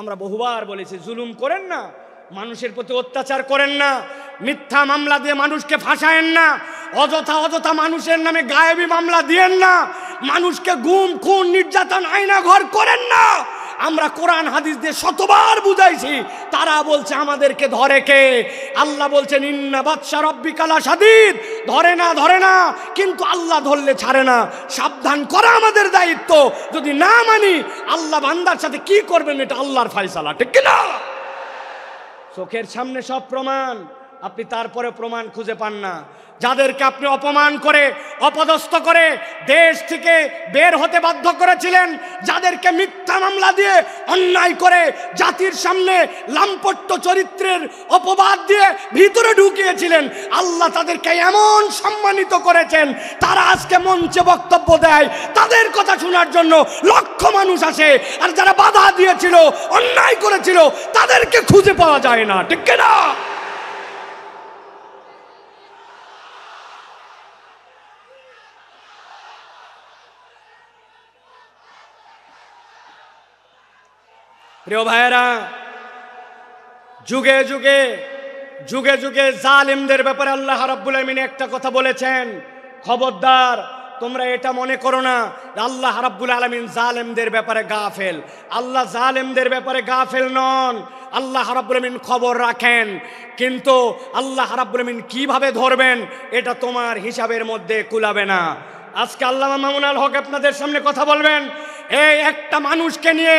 আমরা বহুবার বলেছি, জুলুম করেন না, মানুষের প্রতি অত্যাচার করেন না, মিথ্যা মামলা দিয়ে মানুষকে ফাঁসায়েন না, অযথা মানুষের নামে গায়েবী মামলা দিয়েন না, মানুষকে গুম খুন নির্যাতন আয়না ঘর করেন না। আমরা কোরআন হাদিস দিয়ে শতবার বুঝাইছি, তারা বলছে আমাদেরকে ধরে কে? আল্লাহ বলছেন ইন্না বাতশা রাব্বিকা লাশাদীদ, ধরে না, কিন্তু আল্লাহ ধরলে ছাড়ে না। সাবধান করা আমাদের দায়িত্ব। যদি না মানি, আল্লাহ বান্দার সাথে কি করবেন এটা আল্লাহর ফয়সালা, ঠিক কি না? চোখের সামনে সব প্রমাণ, আপনি তারপরে প্রমাণ খুঁজে পান না। যাদেরকে আপনি অপমান করে অপদস্থ করে দেশ থেকে বের হতে বাধ্য করেছিলেন, যাদেরকে মিথ্যা মামলা দিয়ে অন্যায় করে জাতির সামনে লাম্পট্য চরিত্রের অপবাদ দিয়ে ভিতরে ঢুকিয়েছিলেন, আল্লাহ তাদেরকে এমন সম্মানিত করেছেন, তারা আজকে মঞ্চে বক্তব্য দেয়, তাদের কথা শোনার জন্য লক্ষ মানুষ আসে। আর যারা বাধা দিয়েছিল, অন্যায় করেছিল, তাদেরকে খুঁজে পাওয়া যায় না, ঠিক না? প্রিয় ভাইয়েরা, যুগে যুগে জালিমদের ব্যাপারে আল্লাহ রাব্বুল আলামিন একটা কথা বলেছেন, খবরদার তোমরা এটা মনে করো না আল্লাহ রাব্বুল আলামিন জালেমদের ব্যাপারে গাফেল। আল্লাহ জালেমদের ব্যাপারে গাফেল নন, আল্লাহ রাব্বুল আলামিন খবর রাখেন। কিন্তু আল্লাহ রাব্বুল আলামিন কিভাবে ধরবেন এটা তোমার হিসাবের মধ্যে কুলাবে না। আজকে আল্লামা মামুন আল হক আপনাদের সামনে কথা বলবেন, এই একটা মানুষকে নিয়ে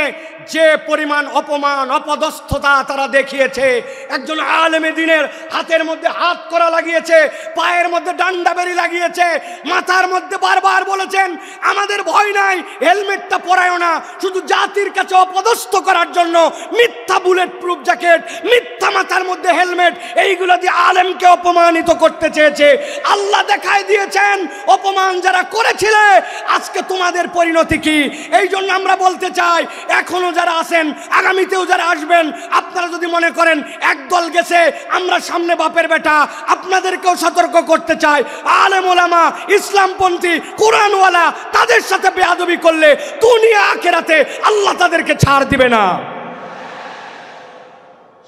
যে পরিমাণ অপমান অপদস্থতা তারা দেখিয়েছে, একজন আলেমে দ্বীনের হাতের মধ্যে হাত করা লাগিয়েছে, পায়ের মধ্যে ডান্ডা বেরি লাগিয়েছে, মাথার মধ্যে বারবার বলেছেন আমাদের ভয় নাই, হেলমেটটা পরায়ও না, শুধু জাতির কাছে অপদস্থ করার জন্য মিথ্যা বুলেট প্রুফ জ্যাকেট, মিথ্যা মাথার মধ্যে হেলমেট, এইগুলো দিয়ে আলেমকে অপমানিত করতে চেয়েছে। আল্লাহ দেখায় দিয়েছেন অপমান যারা করেছিলে আজকে তোমাদের পরিণতি কি। এই জন্য আমরা বলতে চাই, এখনো যারা আছেন, আগামীতেও যারা আসবেন, আপনারা যদি মনে করেন একদল গেছে আমরা সামনে বাপের বেটা, আপনাদেরকেও সতর্ক করতে চাই, আলেম ওলামা ইসলামপন্থী কোরআনওয়ালা তাদের সাথে বেয়াদবি করলে দুনিয়া আখিরাতে আল্লাহ তাদেরকে ছাড় দিবে না।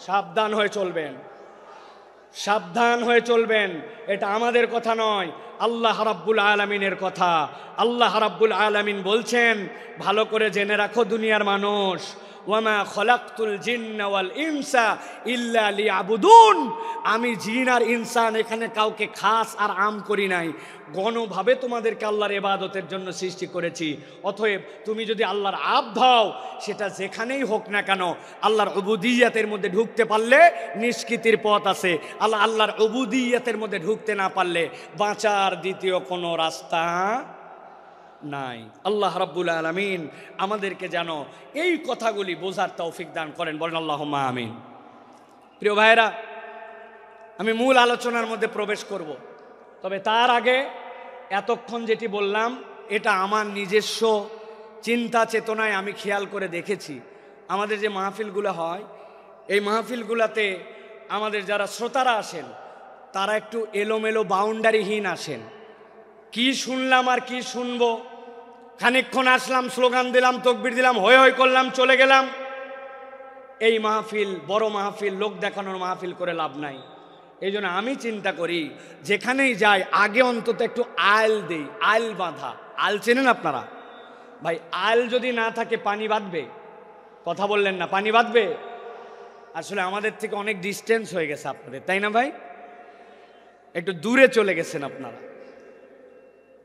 সাবধান হয়ে চলবেন, সাবধান হয়ে চলবেন। এটা আমাদের কথা নয়, আল্লাহ রাব্বুল আলামিনের কথা। আল্লাহ রাব্বুল আলামিন বলছেন, ভালো করে জেনে রাখো দুনিয়ার মানুষ, ওয়ামা খলাকতুল জিন্না ওয়াল ইনসা ইল্লা লিয়াবুদুন, আমি জিন আর ইনসান এখানে কাউকে খাস আর আম করি নাই, গণভাবে তোমাদেরকে আল্লাহর ইবাদতের জন্য সৃষ্টি করেছি। অতএব তুমি যদি আল্লাহর আবদ হও, সেটা যেখানেই হোক না কেন, আল্লাহর উবুদিয়্যাতের মধ্যে ঢুকতে পারলে নিষ্কৃতির পথ আছে, আল্লাহর উবুদিয়্যাতের মধ্যে ঢুকতে না পারলে বাঁচার দ্বিতীয় কোনো রাস্তা নাই। আল্লাহ রাব্বুল আলামিন আমাদেরকে যেন এই কথাগুলি বোঝার তৌফিক দান করেন, বলেন আল্লাহুম্মা আমিন। প্রিয় ভাইয়েরা, আমি মূল আলোচনার মধ্যে প্রবেশ করব, তবে তার আগে এতক্ষণ যেটি বললাম এটা আমার নিজস্ব চিন্তা চেতনায় আমি খেয়াল করে দেখেছি। আমাদের যে মাহফিলগুলো হয়, এই মাহফিলগুলোতে আমাদের যারা শ্রোতারা আসেন তারা একটু এলোমেলো বাউন্ডারিহীন আসেন। কি শুনলাম আর কি শুনবো, খানিকক্ষণ আসলাম, স্লোগান দিলাম, তকবির দিলাম, হই হই করলাম, চলে গেলাম। এই মাহফিল বড় মাহফিল, লোক দেখানোর মাহফিল করে লাভ নাই। এই জন্য আমি চিন্তা করি যেখানেই যাই আগে অন্তত একটু আইল দেই, আইল বাঁধা। আইল চেনেন আপনারা? ভাই আইল যদি না থাকে পানি বাঁধবে? কথা বললেন না, পানি বাঁধবে? আসলে আমাদের থেকে অনেক ডিস্টেন্স হয়ে গেছে আপনাদের, তাই না ভাই? একটু দূরে চলে গেছেন আপনারা।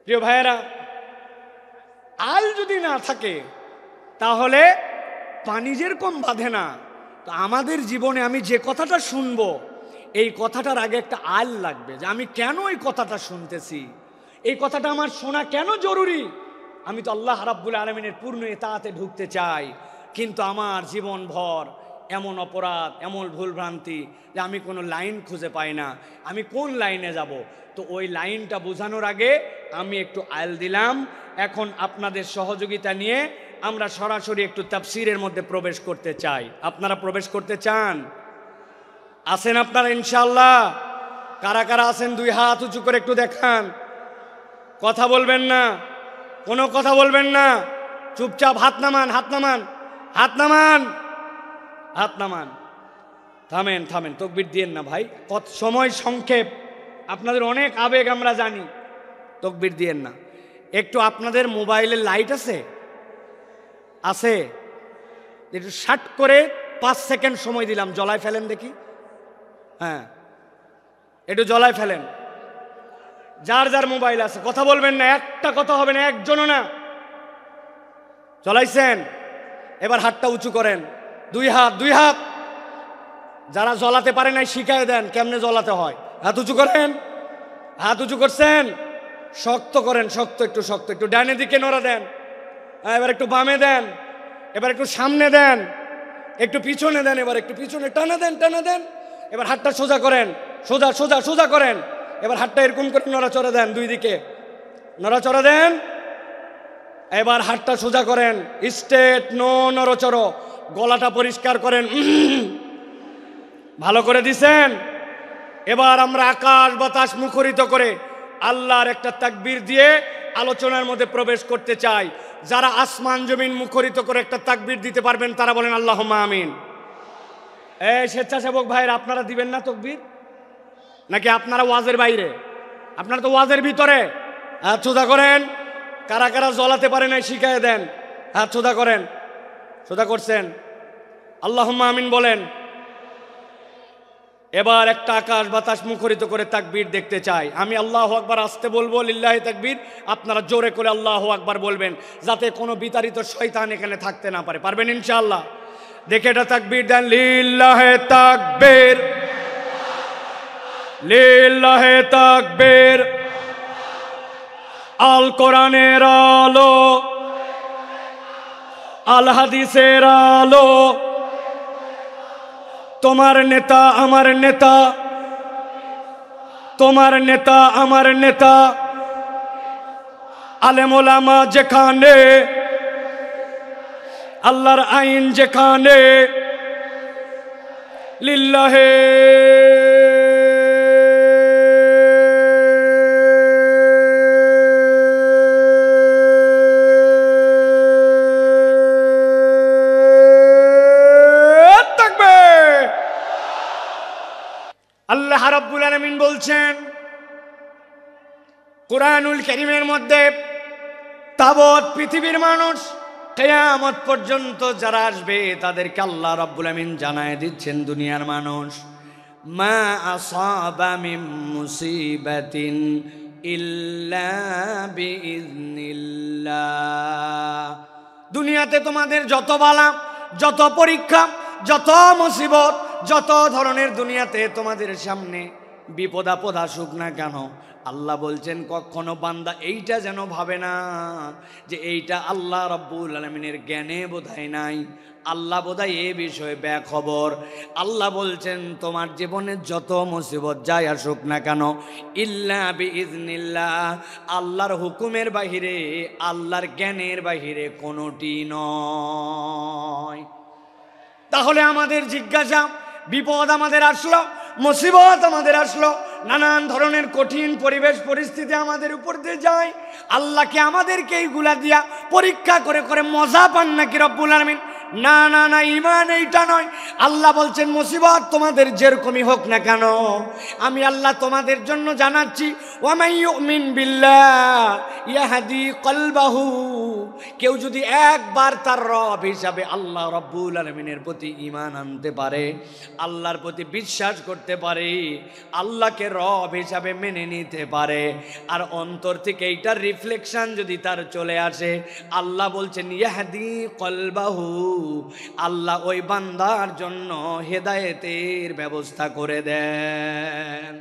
প্রিয় ভাইয়েরা, আল যদি না থাকে তাহলে পানি যেরকম বাঁধে না, তো আমাদের জীবনে আমি যে কথাটা শুনবো এই কথাটার আগে একটা আল লাগবে, যে আমি কেন এই কথাটা শুনতেছি, এই কথাটা আমার শোনা কেন জরুরি। আমি তো আল্লাহ রাব্বুল আলামিনের পূর্ণ ইতাআতে ঢুকতে চাই, কিন্তু আমার জীবন ভর এমন অপরাধ, এমন ভুলভ্রান্তি যে আমি কোনো লাইন খুঁজে পাই না, আমি কোন লাইনে যাব। তো ওই লাইনটা বোঝানোর আগে আমি একটু আইল দিলাম। এখন আপনাদের সহযোগিতা নিয়ে আমরা সরাসরি একটু তাফসীরের মধ্যে প্রবেশ করতে চাই। আপনারা প্রবেশ করতে চান? আছেন আপনারা ইনশাআল্লাহ? কারা কারা আছেন দুই হাত উঁচু করে একটু দেখান। কথা বলবেন না, কোনো কথা বলবেন না, চুপচাপ হাত নামান, হাত নামান, হাত নামান। হাত নামান, থামেন থামেন, তকবির দিয়েন না ভাই, কত সময় সংক্ষেপ, আপনাদের অনেক আবেগ আমরা জানি, তকবির দিয়েন না। একটু আপনাদের মোবাইলের লাইট আছে? আছে? একটু শার্ট করে 5 সেকেন্ড সময় দিলাম, জ্বলায় ফেলেন দেখি। হ্যাঁ, একটু জ্বলায় ফেলেন। যার যার মোবাইল আছে কথা বলবেন না, একটা কথা হবে না, একজনও না। জ্বলাইছেন? এবার হাতটা উঁচু করেন, 2 হাত 2 হাত। যারা জ্বলাতে পারে নাই শিখায় দেন কেমনে জ্বলাতে হয়। হাত উঁচু করেন, হাত উঁচু করছেন, শক্ত করেন, শক্ত, একটু শক্ত, একটু ডানে দিকে নড়া দেন, এবার একটু বামে দেন, এবার একটু সামনে দেন, একটু পিছনে দেন, এবার একটু পিছনে টানা দেন, টানা দেন। এবার হাতটা সোজা করেন, সোজা সোজা সোজা করেন। এবার হাতটা এরকম করে নড়াচড়া দেন, 2 দিকে নড়াচড়া দেন। এবার হাতটা সোজা করেন, স্ট্রেট, নো নড়চড়। গলাটা পরিষ্কার করেন, ভালো করে দিছেন। এবার আমরা আকাশ বাতাস মুখরিত করে আল্লাহর একটা তাকবীর দিয়ে আলোচনার মধ্যে প্রবেশ করতে চাই। যারা আসমান জমিন মুখরিত করে একটা তাকবীর দিতে পারবেন তারা বলেন আল্লাহুম্মা আমিন। এই স্বেচ্ছাসেবক ভাইয়ের, আপনারা দিবেন না তাকবীর? নাকি আপনারা ওয়াজের বাইরে? আপনারা তো ওয়াজের ভিতরে। হাত সোজা করেন। কারা কারা জ্বলাতে পারে নাই শিখায় দেন, হাত সোজা করেন। সোজা করছেন? আল্লাহুম্মা আমিন বলেন। এবার একটা আকাশ বাতাস মুখরিত করে তাকবীর দেখতে চাই। আমি আল্লাহু আকবার আসতে বলবো, লিল্লাহি তাকবীর, আপনারা জোরে করে আল্লাহু আকবার বলবেন, যাতে কোনো বিতাড়িত শয়তান এখানে থাকতে না পারে। পারবেন ইনশাআল্লাহ? দেখে এটা তাকবীর দেন, লিল্লাহি তাকবীর, লিল্লাহি তাকবীর। আল কোরআনের আলো, আল হাদিসের আলো, তোমার নেতা আমার নেতা, তোমার নেতা আমার নেতা। আলেম ওলামা যেখানে, আল্লাহর আইন যেখানে, লিল্লাহে আল্লাহ রাব্বুল আলামিন বলছেন কুরআনুল কারীমের মধ্যে, তাবৎ পৃথিবীর মানুষ কিয়ামত পর্যন্ত যারা আসবে তাদেরকে আল্লাহ রাব্বুল আলামিন জানায় দিচ্ছেন, দুনিয়ার মানুষ, মা আসাবা মিন মুসিবাতিন ইল্লা বিইজনিল্লাহ। দুনিয়াতে তোমাদের যত বালা, যত পরীক্ষা, যত মুসিবত, যত ধরনের দুনিয়াতে তোমাদের সামনে বিপদ আপদ আসুক না কেন, আল্লাহ বলছেন কখনো বান্দা এইটা যেন ভাবে না যে এইটা আল্লাহ রাব্বুল আলামিনের জ্ঞানে বোধহয় নাই, আল্লাহ বোধহয় এ বিষয়ে বেখবর। আল্লাহ বলছেন তোমার জীবনে যত মুসিবত যাই আসুক না কেন, ইল্লা বিইজনিল্লাহ, আল্লাহর হুকুমের বাহিরে, আল্লাহর জ্ঞানের বাহিরে কোনোটি নয়। তাহলে আমাদের জিজ্ঞাসা, বিপদ আমাদের আসলো, মুসিবত আমাদের আসলো, নানান ধরনের কঠিন পরিবেশ পরিস্থিতি আমাদের উপর দিয়ে যায়, আল্লাহকে আমাদেরকে এইগুলা দিয়া পরীক্ষা করে করে মজা পান নাকি রব্বুল আলামিন? না না না, ঈমান এইটা নয়। আল্লাহ বলছেন মুসিবত তোমাদের যেরকমই হোক না কেন, আমি আল্লাহ তোমাদের জন্য জানাচ্ছি, ওয়া মান ইউমিন বিল্লাহ ইয়াহদি কলবাহু, কেউ যদি একবার তার রব হিসাবে আল্লাহ রাব্বুল আলামিনের প্রতি ঈমান আনতে পারে, আল্লাহর প্রতি বিশ্বাস করতে পারে, আল্লাহকে রব হিসাবে মেনে নিতে পারে, আর অন্তর থেকে এইটার রিফ্লেকশন যদি তার চলে আসে, আল্লাহ বলছেন ইয়াহদি কলবাহু, আল্লাহ ওই বান্দার জন্য হেদায়েতের ব্যবস্থা করে দেন।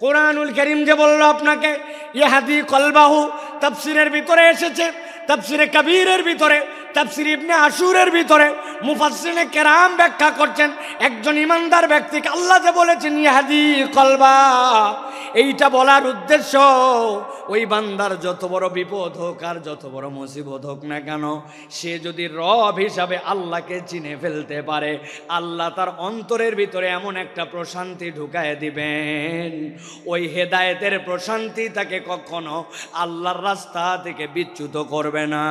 কোরআনুল কারীম যে বলল আপনাকে ইয়াহদি কলবাহু, তাফসীরের ভিতরে এসেছে, তাফসীরে কবীরের ভিতরে, তাফসীর ইবনে আশুরের ভিতরে মুফাসসিরিনে কেরাম ব্যাখ্যা করছেন, একজন ইমানদার ব্যক্তিকে আল্লাহ যে বলেছেন ইয়াহদি কলবা, এইটা বলার উদ্দেশ্য ওই বান্দার যত বড় বিপদ হোক আর যত বড় মুসিবত হোক না কেন, সে যদি রব হিসাবে আল্লাহকে চিনে ফেলতে পারে, আল্লাহ তার অন্তরের ভিতরে এমন একটা প্রশান্তি ঢুকায় দিবেন, ওই হেদায়েতের প্রশান্তি তাকে কখনো আল্লাহর রাস্তা থেকে বিচ্যুত করবে না।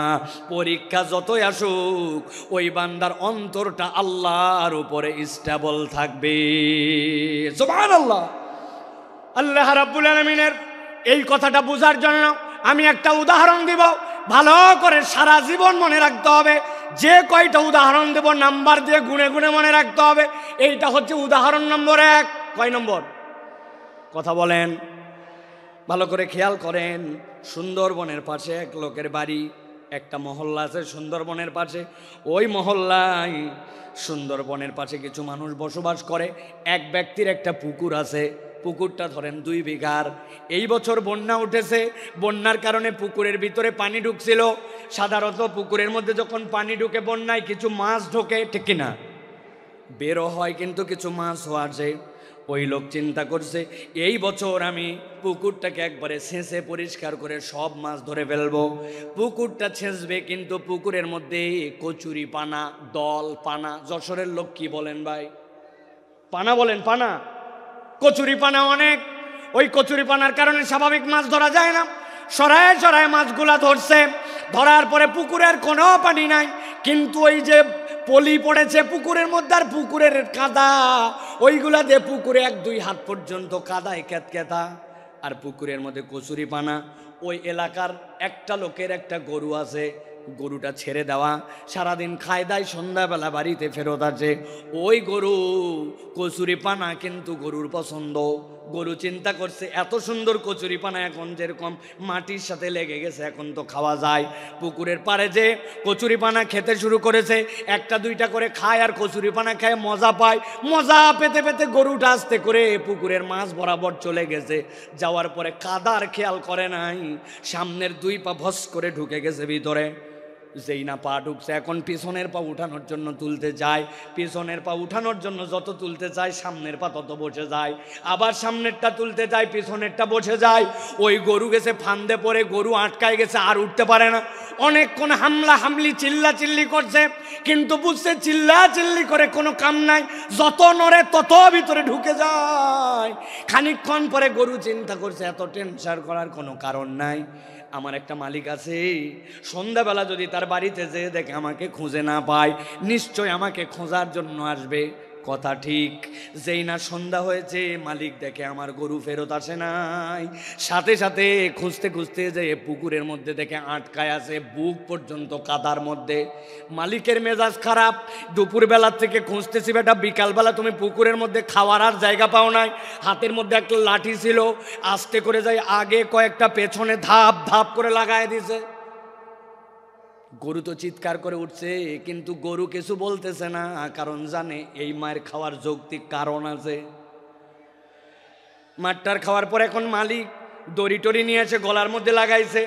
পরীক্ষা যত যতই আসুক ওই বান্দার অন্তরটা আল্লাহর উপরে স্টেবল থাকবে। সুবহানাল্লাহ। আল্লাহ রাব্বুল আলামিনের এই কথাটা বোঝার জন্য আমি একটা উদাহরণ দিব, ভালো করে সারা জীবন মনে রাখতে হবে। যে কয়টা উদাহরণ দেব নাম্বার দিয়ে গুনে গুনে মনে রাখতে হবে। এইটা হচ্ছে উদাহরণ নম্বর 1। কয় নম্বর? কথা বলেন, ভালো করে খেয়াল করেন। সুন্দরবনের পাশে এক লোকের বাড়ি, একটা মহল্লা আছে সুন্দরবনের পাশে। ওই মহল্লায় সুন্দরবনের পাশে কিছু মানুষ বসবাস করে। এক ব্যক্তির একটা পুকুর আছে, পুকুরটা ধরেন 2 বিঘার। এই বছর বন্যা উঠেছে, বন্যার কারণে পুকুরের ভিতরে পানি ঢুকছিল। সাধারণত পুকুরের মধ্যে যখন পানি ঢুকে বন্যায় কিছু মাছ ঢোকে, ঠিক কিনা? বেরো হয় কিন্তু কিছু মাছ আছে। ওই লোক চিন্তা করছে এই বছর আমি পুকুরটাকে একবারে ছেঁচে পরিষ্কার করে সব মাছ ধরে ফেলবো। পুকুরটা ছেঁচবে কিন্তু পুকুরের মধ্যে কচুরি পানা, দল পানা। যশোরের লোক কি বলেন ভাই? পানা বলেন, পানা। কচুরি পানা অনেক। ওই কচুরি পানার কারণে স্বাভাবিক মাছ ধরা যায় না। সরায় সরায় মাছগুলা ধরছে। ধরার পরে পুকুরের কোনো পানি নাই, কিন্তু ওই যে পলি পড়েছে পুকুরের মধ্যে আর পুকুরের কাদা, ওইগুলা দিয়ে পুকুরে 1-2 হাত পর্যন্ত কাদায় ক্যাতক্যাতা। আর পুকুরের মধ্যে কচুরি পানা। ওই এলাকার একটা লোকের একটা গরু আছে, গরুটা ছেড়ে দেওয়া, সারাদিন খায় দায়, সন্ধ্যাবেলা বাড়িতে ফেরত আছে। ওই গরু কচুরি পানা কিন্তু গরুর পছন্দ। গরু চিন্তা করছে এত সুন্দর কচুরি পানা এখন যেরকম মাটির সাথে লেগে গেছে, এখন তো খাওয়া যায়। পুকুরের পাড়ে যে কচুরি পানা খেতে শুরু করেছে, 1-2টা করে খায় আর কচুরি পানা খায়, মজা পায়। মজা পেতে পেতে গরুটা আস্তে করে পুকুরের মাছ বরাবর চলে গেছে। যাওয়ার পরে কাদার খেয়াল করে নাই, সামনের 2 পা ভস করে ঢুকে গেছে ভিতরে। যেই না পা ঢুকছে, এখন পিছনের পা উঠানোর জন্য তুলতে যায়। পিছনের পা উঠানোর জন্য যত তুলতে যায় সামনের পা তত বসে যায়। আবার সামনেরটা তুলতে যায়, পিছনেরটা বসে যায়। ওই গরু গেছে ফান্দে পড়ে, গরু আটকায় গেছে, আর উঠতে পারে না। অনেকক্ষণ হামলা হামলি চিল্লা চিল্লি করছে, কিন্তু বুঝছে চিল্লা চিল্লি করে কোনো কাম নাই। যত নড়ে তত ভিতরে ঢুকে যায়। খানিকক্ষণ পরে গরু চিন্তা করছে এত টেনশন করার কোনো কারণ নাই। আমার একটা মালিক আছে, সন্ধ্যাবেলা যদি তার বাড়িতে যেয়ে দেখে আমাকে খুঁজে না পায়, নিশ্চয় আমাকে খোঁজার জন্য আসবে। কথা ঠিক। যেই না সন্ধ্যা হয়েছে, মালিক দেখে আমার গরু ফেরত আসে নাই। সাথে সাথে খুঁজতে খুঁজতে যে পুকুরের মধ্যে দেখে আটকায় আছে, বুক পর্যন্ত কাদার মধ্যে। মালিকের মেজাজ খারাপ। দুপুরবেলা থেকে খুঁজতেছি বেটা, বিকালবেলা তুমি পুকুরের মধ্যে খাওয়ার আর জায়গা পাও নাই। হাতের মধ্যে একটা লাঠি ছিল, আস্তে করে যাই আগে কয়েকটা পেছনে ধাপ ধাপ করে লাগায় দিছে। গরু তো চিৎকার করে উঠছে, কিন্তু গরু কিছু বলতেছে না, কারণ জানে এই মায়ের খাওয়ার যৌক্তিক কারণ আছে। মাঠটার খাওয়ার পর এখন মালিক দড়ি টড়ি নিয়ে এসে গলার মধ্যে লাগাইছে।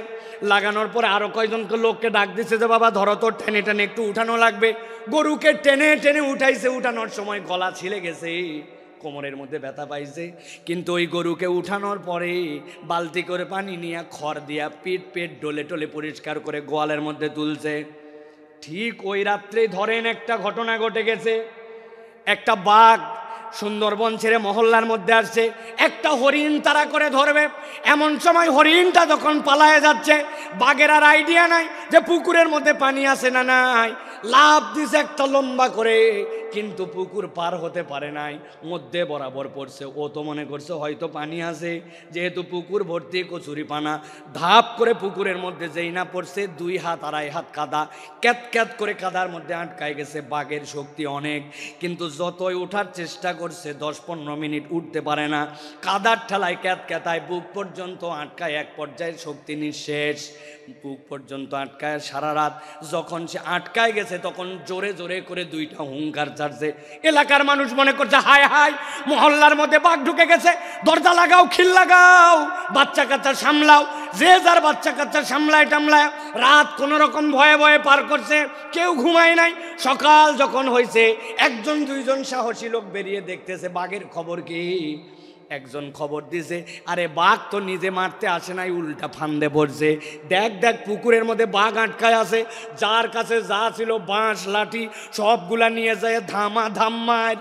লাগানোর পর আরো কয়েকজনকে লোককে ডাক দিচ্ছে যে বাবা ধরো তো, টেনে টেনে একটু উঠানো লাগবে। গরুকে টেনে টেনে উঠাইছে। উঠানোর সময় গলা ছিলে গেছে, কোমরের মধ্যে ব্যথা পাইছে। কিন্তু ওই গরুকে উঠানোর পরে বালতি করে পানি নিয়ে খড় দিয়া পিট পেট ডলে টলে পরিষ্কার করে গোয়ালের মধ্যে তুলছে। ঠিক ওই রাত্রেই ধরেন একটা ঘটনা ঘটে গেছে। একটা বাঘ সুন্দরবন ছেড়ে মহল্লার মধ্যে আসছে, একটা হরিণ তারা করে ধরবে। এমন সময় হরিণটা যখন পালায়ে যাচ্ছে, বাঘের আর আইডিয়া নাই যে পুকুরের মধ্যে পানি আছে না নাই। লাফ দিছে একটা লম্বা করে, কিন্তু পুকুর পার হতে পারে নাই, মধ্যে বরাবর পড়ছে। ও তো মনে করছে হয়তো পানি আছে, যেহেতু পুকুর ভর্তি কচুরি পানা। ধাপ করে পুকুরের মধ্যে যেই না পড়ছে, 2 হাত 2.5 হাত কাদা, ক্যাত ক্যাত করে কাদার মধ্যে আটকায় গেছে। বাঘের শক্তি অনেক, কিন্তু যতই ওঠার চেষ্টা করছে 10-15 মিনিট উঠতে পারে না। কাদার ঠেলায় ক্যাত ক্যাতায় বুক পর্যন্ত আটকায়, এক পর্যায়ে শক্তি নিঃশেষ। বুক পর্যন্ত আটকায় সারা রাত। যখন সে আটকায় গেছে তখন জোরে জোরে করে 2টা হুঙ্কার ছাড়ছে। এলাকার মানুষ মনে করছে হায় হায়, মহল্লার মধ্যে বাঘ ঢুকে গেছে, দরজা লাগাও, খিল লাগাও, বাচ্চা কাচ্চা সামলাও। যে যার বাচ্চা কাচ্চা সামলায় টামলায় রাত কোনো রকম ভয়ে ভয়ে পার করছে, কেউ ঘুমায় নাই। সকাল যখন হয়েছে, 1-2জন সাহসী লোক বেরিয়ে দেখতেছে বাঘের খবর কি। একজন খবর দিছে, আরে বাঘ তো নিজে মারতে আসে নাই, উল্টা ফান্দে পড়ছে। দেখ দেখ পুকুরের মধ্যে বাঘ আটকায় আছে। যার কাছে যা ছিল বাঁশ লাঠি সবগুলা নিয়ে যায় ধামা ধাম মার।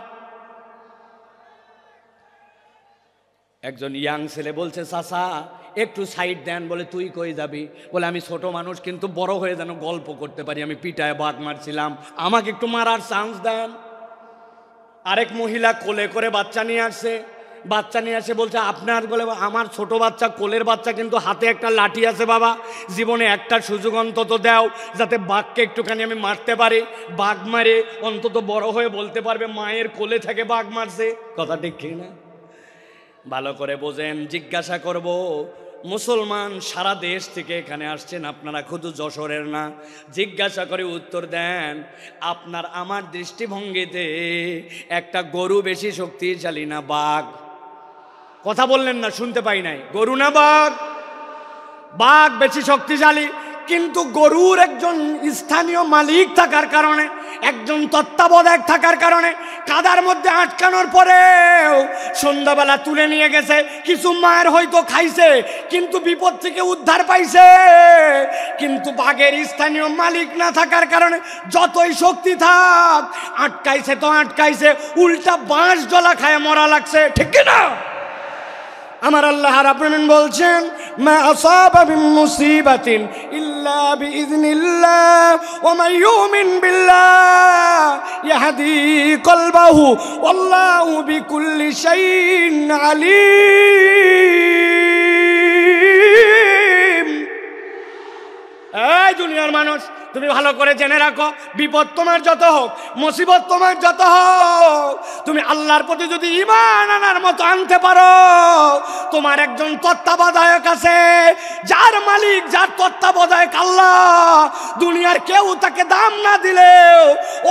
একজন ইয়াং ছেলে বলছে, চাচা একটু সাইড দেন। বলে, তুই কই যাবি? বলে, আমি ছোট মানুষ, কিন্তু বড় হয়ে যেন গল্প করতে পারি, আমি পিটায় বাঘ মারছিলাম, আমাকে একটু মারার চান্স দেন। আরেক মহিলা কোলে করে বাচ্চা নিয়ে আসছে, বাচ্চা নিয়ে আসে বলছে, আপনার বলে, আমার ছোট বাচ্চা, কোলের বাচ্চা, কিন্তু হাতে একটা লাঠি আছে বাবা, জীবনে একটা সুযোগ অন্তত দাও যাতে বাঘকে একটুখানি আমি মারতে পারি, বাঘ মারে অন্তত বড় হয়ে বলতে পারবে মায়ের কোলে থেকে বাঘ মারছে। কথা ঠিক না? ভালো করে বোঝেন, জিজ্ঞাসা করব, মুসলমান সারা দেশ থেকে এখানে আসছেন আপনারা, শুধু যশোরের না, জিজ্ঞাসা করে উত্তর দেন, আপনার আমার দৃষ্টিভঙ্গিতে একটা গরু বেশি শক্তিশালী না বাঘ? কথা বললেন না, শুনতে পাই নাই। গরু না বাঘ? বাঘ বেশি শক্তিশালী, কিন্তু গরুর একজন স্থানীয় মালিক থাকার কারণে, একজন তত্ত্বাবধায়ক থাকার কারণে, কাদার মধ্যে আটকানোর পরেও সন্ধ্যাবেলা তুলে নিয়ে গেছে, কিছু মায়ের হয়তো খাইছে, কিন্তু বিপদ থেকে উদ্ধার পাইছে। কিন্তু বাঘের স্থানীয় মালিক না থাকার কারণে যতই শক্তি থাক, আটকাইছে তো আটকাইছে, উল্টা বাঁশ জলা খায় মরা লাগছে। ঠিক না? আমার আল্লাহ রাব্বুল আলামিন বলছেন, মা আসাবা মিন মুসিবাতিন ইল্লা বিইذনিল্লাহ ওয়া মান ইউমিন বিল্লাহ ইয়াহদি কলবাহু ওয়াল্লাহু বিকুল্লি শাইইন আলিম। এই দুনিয়ার মানুষ, তুমি ভালো করে জেনে রাখো, বিপদ তোমার যত হোক, মুসিবত তোমার যত হোক, তুমি আল্লাহর প্রতি যদি ঈমান আনার মতো আনতে পারো, তোমার একজন তত্ত্বাবধায়ক আছে, যার মালিক, যার তত্ত্বাবধায়ক আল্লাহ। দুনিয়ার কেউ তাকে দাম না দিলেও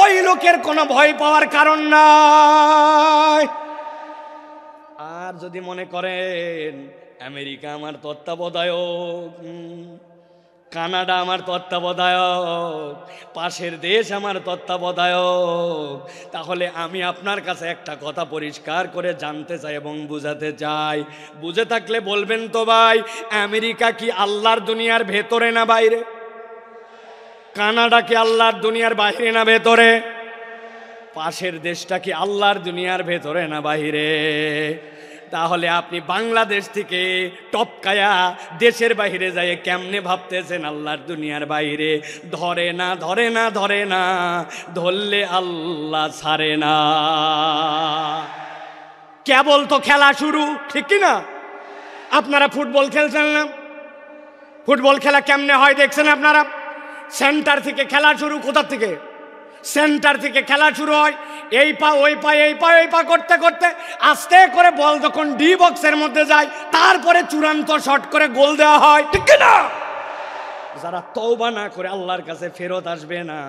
ওই লোকের কোনো ভয় পাওয়ার কারণ নাই। আর যদি মনে করেন আমেরিকা আমার তত্ত্বাবধায়ক, কানাডা আমার তত্ত্বাবধায়ক, পাশের দেশ আমার তত্ত্বাবধায়ক, তাহলে আমি আপনার কাছে একটা কথা পরিষ্কার করে জানতে চাই এবং বুঝাতে চাই। বুঝে থাকলে বলবেন তো ভাই, আমেরিকা কি আল্লাহর দুনিয়ার ভেতরে না বাইরে? কানাডা কি আল্লাহর দুনিয়ার বাইরে না ভেতরে? পাশের দেশটা কি আল্লাহর দুনিয়ার ভেতরে না বাইরে? তাহলে আপনি বাংলাদেশ থেকে টপকায়া দেশের বাইরে যায় কেমনে ভাবতেছেন আল্লাহর দুনিয়ার বাইরে? ধরে না, ধরে না, ধরে না, ধরলে আল্লাহ ছাড়ে না। কেবল তো খেলা শুরু, ঠিক কি না? আপনারা ফুটবল খেলছেন না? ফুটবল খেলা কেমনে হয় দেখছেন আপনারা? সেন্টার থেকে খেলা শুরু। কোথা থেকে? সেন্টার থেকে খেলা শুরু হয়, এই পা ওই পা, এই পা ওই পা করতে করতে আস্তে করে বল যখন ডি বক্সের মধ্যে যায়, তারপরে চূড়ান্ত শট করে গোল দেওয়া হয়, ঠিক না? যারা তওবা না করে আল্লাহর কাছে ফেরত আসবে না,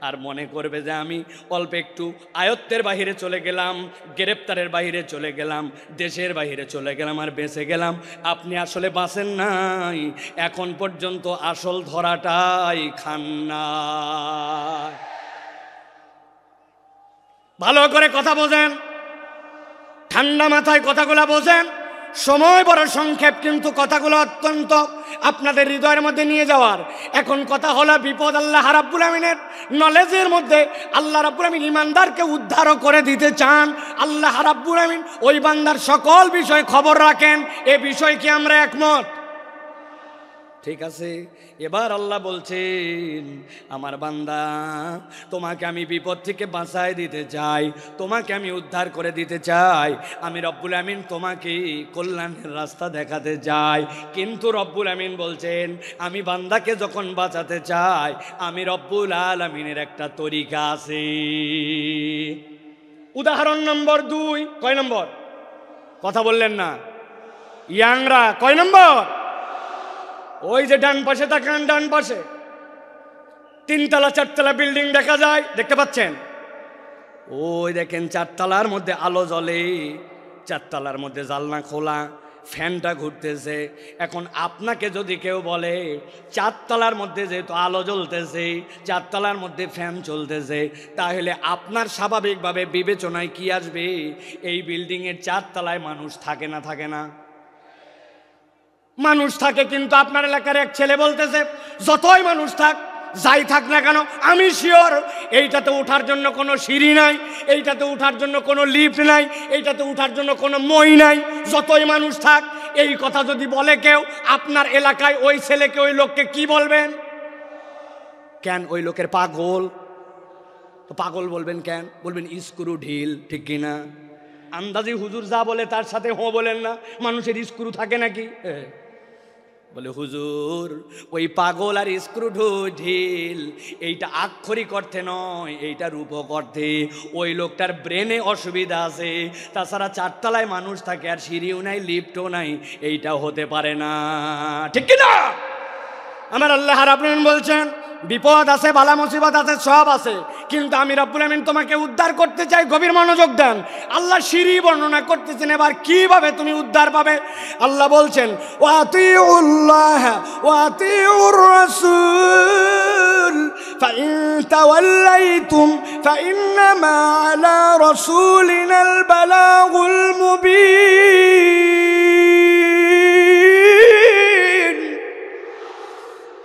আর মনে করবে যে আমি অল্প একটু আয়ত্তের বাহিরে চলে গেলাম, গ্রেপ্তারের বাহিরে চলে গেলাম, দেশের বাহিরে চলে গেলাম আর বেঁচে গেলাম, আপনি আসলে বাঁচেন নাই। এখন পর্যন্ত আসল ধরাটাই খান না। ভালো করে কথা বোঝেন, ঠান্ডা মাথায় কথাগুলো বোঝেন। সময় বড় সংক্ষেপ, কিন্তু কথাগুলো অত্যন্ত আপনাদের হৃদয়ের মধ্যে নিয়ে যাওয়ার। এখন কথা হলো বিপদ আল্লাহ রাব্বুল আমিনের নলেজের মধ্যে। আল্লাহ রাব্বুল আমিন ইমানদারকে উদ্ধারও করে দিতে চান। আল্লাহ রাব্বুল আমিন ওই বান্দার সকল বিষয় খবর রাখেন। এ বিষয় কি আমরা একমত? ঠিক আছে। এবার আল্লাহ বলছেন, আমার বান্দা, তোমাকে আমি বিপদ থেকে বাঁচায় দিতে চাই, তোমাকে আমি উদ্ধার করে দিতে চাই। আমি রব্বুল আমিন তোমাকে কল্যাণের রাস্তা দেখাতে চাই। কিন্তু রব্বুল আমিন বলছেন, আমি বান্দাকে যখন বাঁচাতে চাই, আমি রব্বুল আলামিনের একটা তরিকা আছে। উদাহরণ নম্বর 2। কয় নম্বর? কথা বললেন না ইয়াংরা? কয় নম্বর? ওই যে ডান পাশে তাকান, ডান পাশে 3 তলা 4 তলা বিল্ডিং দেখা যায়, দেখতে পাচ্ছেন? ওই দেখেন 4 তলার মধ্যে আলো জ্বলে, 4 তলার মধ্যে জানলা খোলা, ফ্যানটা ঘুরতেছে। এখন আপনাকে যদি কেউ বলে 4 তলার মধ্যে যেহেতু আলো জ্বলতেছে, 4 তলার মধ্যে ফ্যান চলতেছে, তাহলে আপনার স্বাভাবিকভাবে বিবেচনায় কি আসবে? এই বিল্ডিংয়ের 4 তলায় মানুষ থাকে না? থাকে না? মানুষ থাকে। কিন্তু আপনার এলাকার এক ছেলে বলতেছে, যতই মানুষ থাক, যাই থাক না কেন আমি শিওর এইটাতে ওঠার জন্য কোনো সিঁড়ি নাই, এইটাতে ওঠার জন্য কোনো লিফট নাই, এইটাতে ওঠার জন্য কোনো মই নাই। যতই মানুষ থাক, এই কথা যদি বলে কেউ, আপনার এলাকায় ওই ছেলেকে ওই লোককে কি বলবেন? কেন? ওই লোকের পাগল। তো পাগল বলবেন কেন? বলবেন স্ক্রু ঢিল, ঠিক কিনা? আন্দাজি হুজুর যা বলে তার সাথে হো বলেন না। মানুষের স্ক্রু থাকে নাকি? বলে হুজুর ওই পাগল আর স্ক্রু ঢিল এইটা আক্ষরিক অর্থে নয়, এইটা রূপক অর্থে। ওই লোকটার ব্রেনে অসুবিধা আছে, তাছাড়া চারতলায় মানুষ থাকে আর সিঁড়িও নাই, লিফটও নাই, এইটা হতে পারে না, ঠিক কিনা? আমার আল্লাহ রাব্বুল আলামিন বলছেন বিপদ আছে, বালা মুসিবত আছে, সব আছে, কিন্তু আমি রব্বুল আমিন তোমাকে উদ্ধার করতে চাই। গভীর মনোযোগ দেন। আল্লাহ সিঁড়ি বর্ণনা করতেছেন, এবার কিভাবে তুমি উদ্ধার পাবে। আল্লাহ বলছেন ওয়াতিউল্লাহ ওয়াতিউর রাসূল ফাইন তাওয়াল্লাইতুম ফাইন্নামা আলা রাসূলিনাল বালাগুল মুবিন।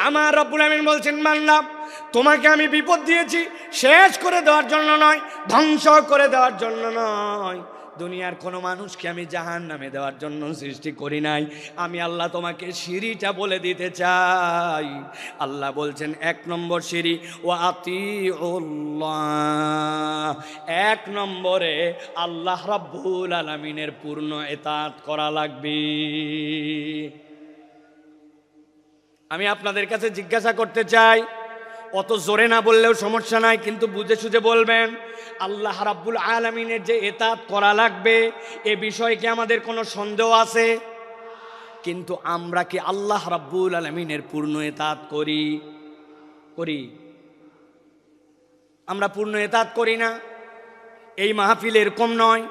আমার রব্বুল আমিন বলছেন বান্দা তোমাকে আমি বিপদ দিয়েছি শেষ করে দেওয়ার জন্য নয়, ধ্বংস করে দেওয়ার জন্য নয়। দুনিয়ার কোনো মানুষকে আমি জাহান্নামে দেওয়ার জন্য সৃষ্টি করি নাই। আমি আল্লাহ তোমাকে সিঁড়িটা বলে দিতে চাই। আল্লাহ বলছেন 1 নম্বর সিঁড়ি ওয়াতিউল্লাহ। 1 নম্বরে আল্লাহ রাব্বুল আলামিনের পূর্ণ ইতাআত করা লাগবে। আমি আপনাদের কাছে জিজ্ঞাসা করতে চাই, অত জোরে না বললেও সমস্যা নাই, কিন্তু বুঝে সুঝে বলবেন। আল্লাহ রাব্বুল আলামিনের যে ইতাআত করা লাগবে এ বিষয়ে কি আমাদের কোনো সন্দেহ আছে? কিন্তু আমরা কি আল্লাহ রাব্বুল আলামিনের পূর্ণ ইতাআত করি? আমরা পূর্ণ ইতাআত করি না। এই মাহফিল এরকম নয়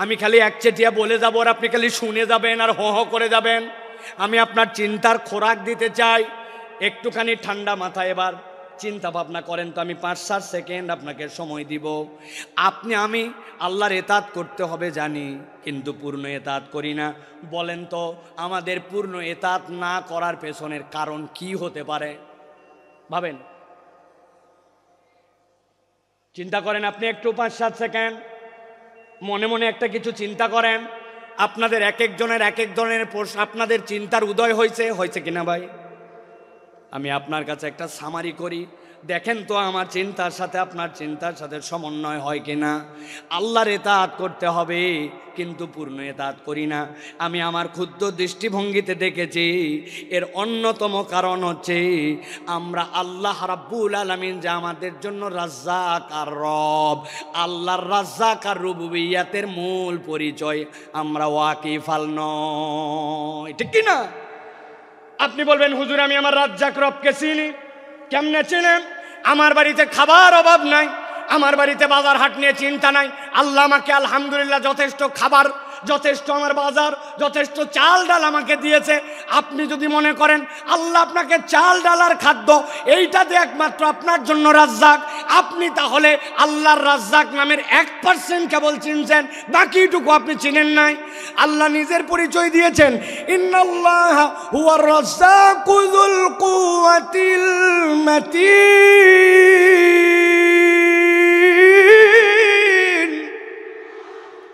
আমি খালি একচেটিয়া বলে যাব আর আপনি খালি শুনে যাবেন আর হো হো করে যাবেন। আমি আপনার চিন্তার খোরাক দিতে চাই। একটুখানি ঠান্ডা মাথায় এবার চিন্তা ভাবনা করেন তো। আমি 5-7 সেকেন্ড আপনাকে সময় দিব। আমি আল্লাহর ইতাআত করতে হবে জানি, কিন্তু পূর্ণ ইতাআত করি না। বলেন তো আমাদের পূর্ণ ইতাআত না করার পেছনের কারণ কি হতে পারে? ভাবেন, চিন্তা করেন। আপনি একটু 5-7 সেকেন্ড মনে মনে একটা কিছু চিন্তা করেন। আপনাদের এক একজনের এক এক ধরনের আপনাদের চিন্তার উদয় হয়েছে কিনা ভাই? আমি আপনার কাছে একটা সামারি করি, দেখেন তো আমার চিন্তার সাথে আপনার চিন্তার সাথে সমন্বয় হয় কিনা। আল্লাহর ইতাআত করতে হবে কিন্তু পূর্ণ ইতাআত করি না। আমি আমার ক্ষুদ্র দৃষ্টিভঙ্গিতে দেখেছি এর অন্যতম কারণ হচ্ছে আমরা আল্লাহ রাব্বুল আলামিন যে আমাদের জন্য রাজ্জাক আর রব, আল্লাহর রাজ্জাক আর রুবুবিয়্যাতের মূল পরিচয় আমরা ওয়াকিফাল নয়, ঠিক কি না? আপনি বলবেন হুজুর আমি আমার রাজ্জাক রবকে চিনি। কেমনে চিনেন? আমার বাড়িতে খাবার অভাব নাই, আমার বাড়িতে বাজার হাট নিয়ে চিন্তা নাই। আল্লাহ আমাকে আলহামদুলিল্লাহ যথেষ্ট খাবার, যথেষ্ট আমার বাজার, যথেষ্ট চাল ডাল আমাকে দিয়েছে। আপনি যদি মনে করেন আল্লাহ আপনাকে চাল ডাল আর খাদ্য এইটাতে একমাত্র আপনার জন্য রাজ্জাক, আপনি তাহলে আল্লাহর রাজ্জাক নামের 1% কেবল চিনছেন, বাকিটুকু আপনি চিনেন নাই। আল্লাহ নিজের পরিচয় দিয়েছেন, ইন্নাল্লাহা হুয়ার রাজ্জাকু যুল কুওয়াতিল মাতিন।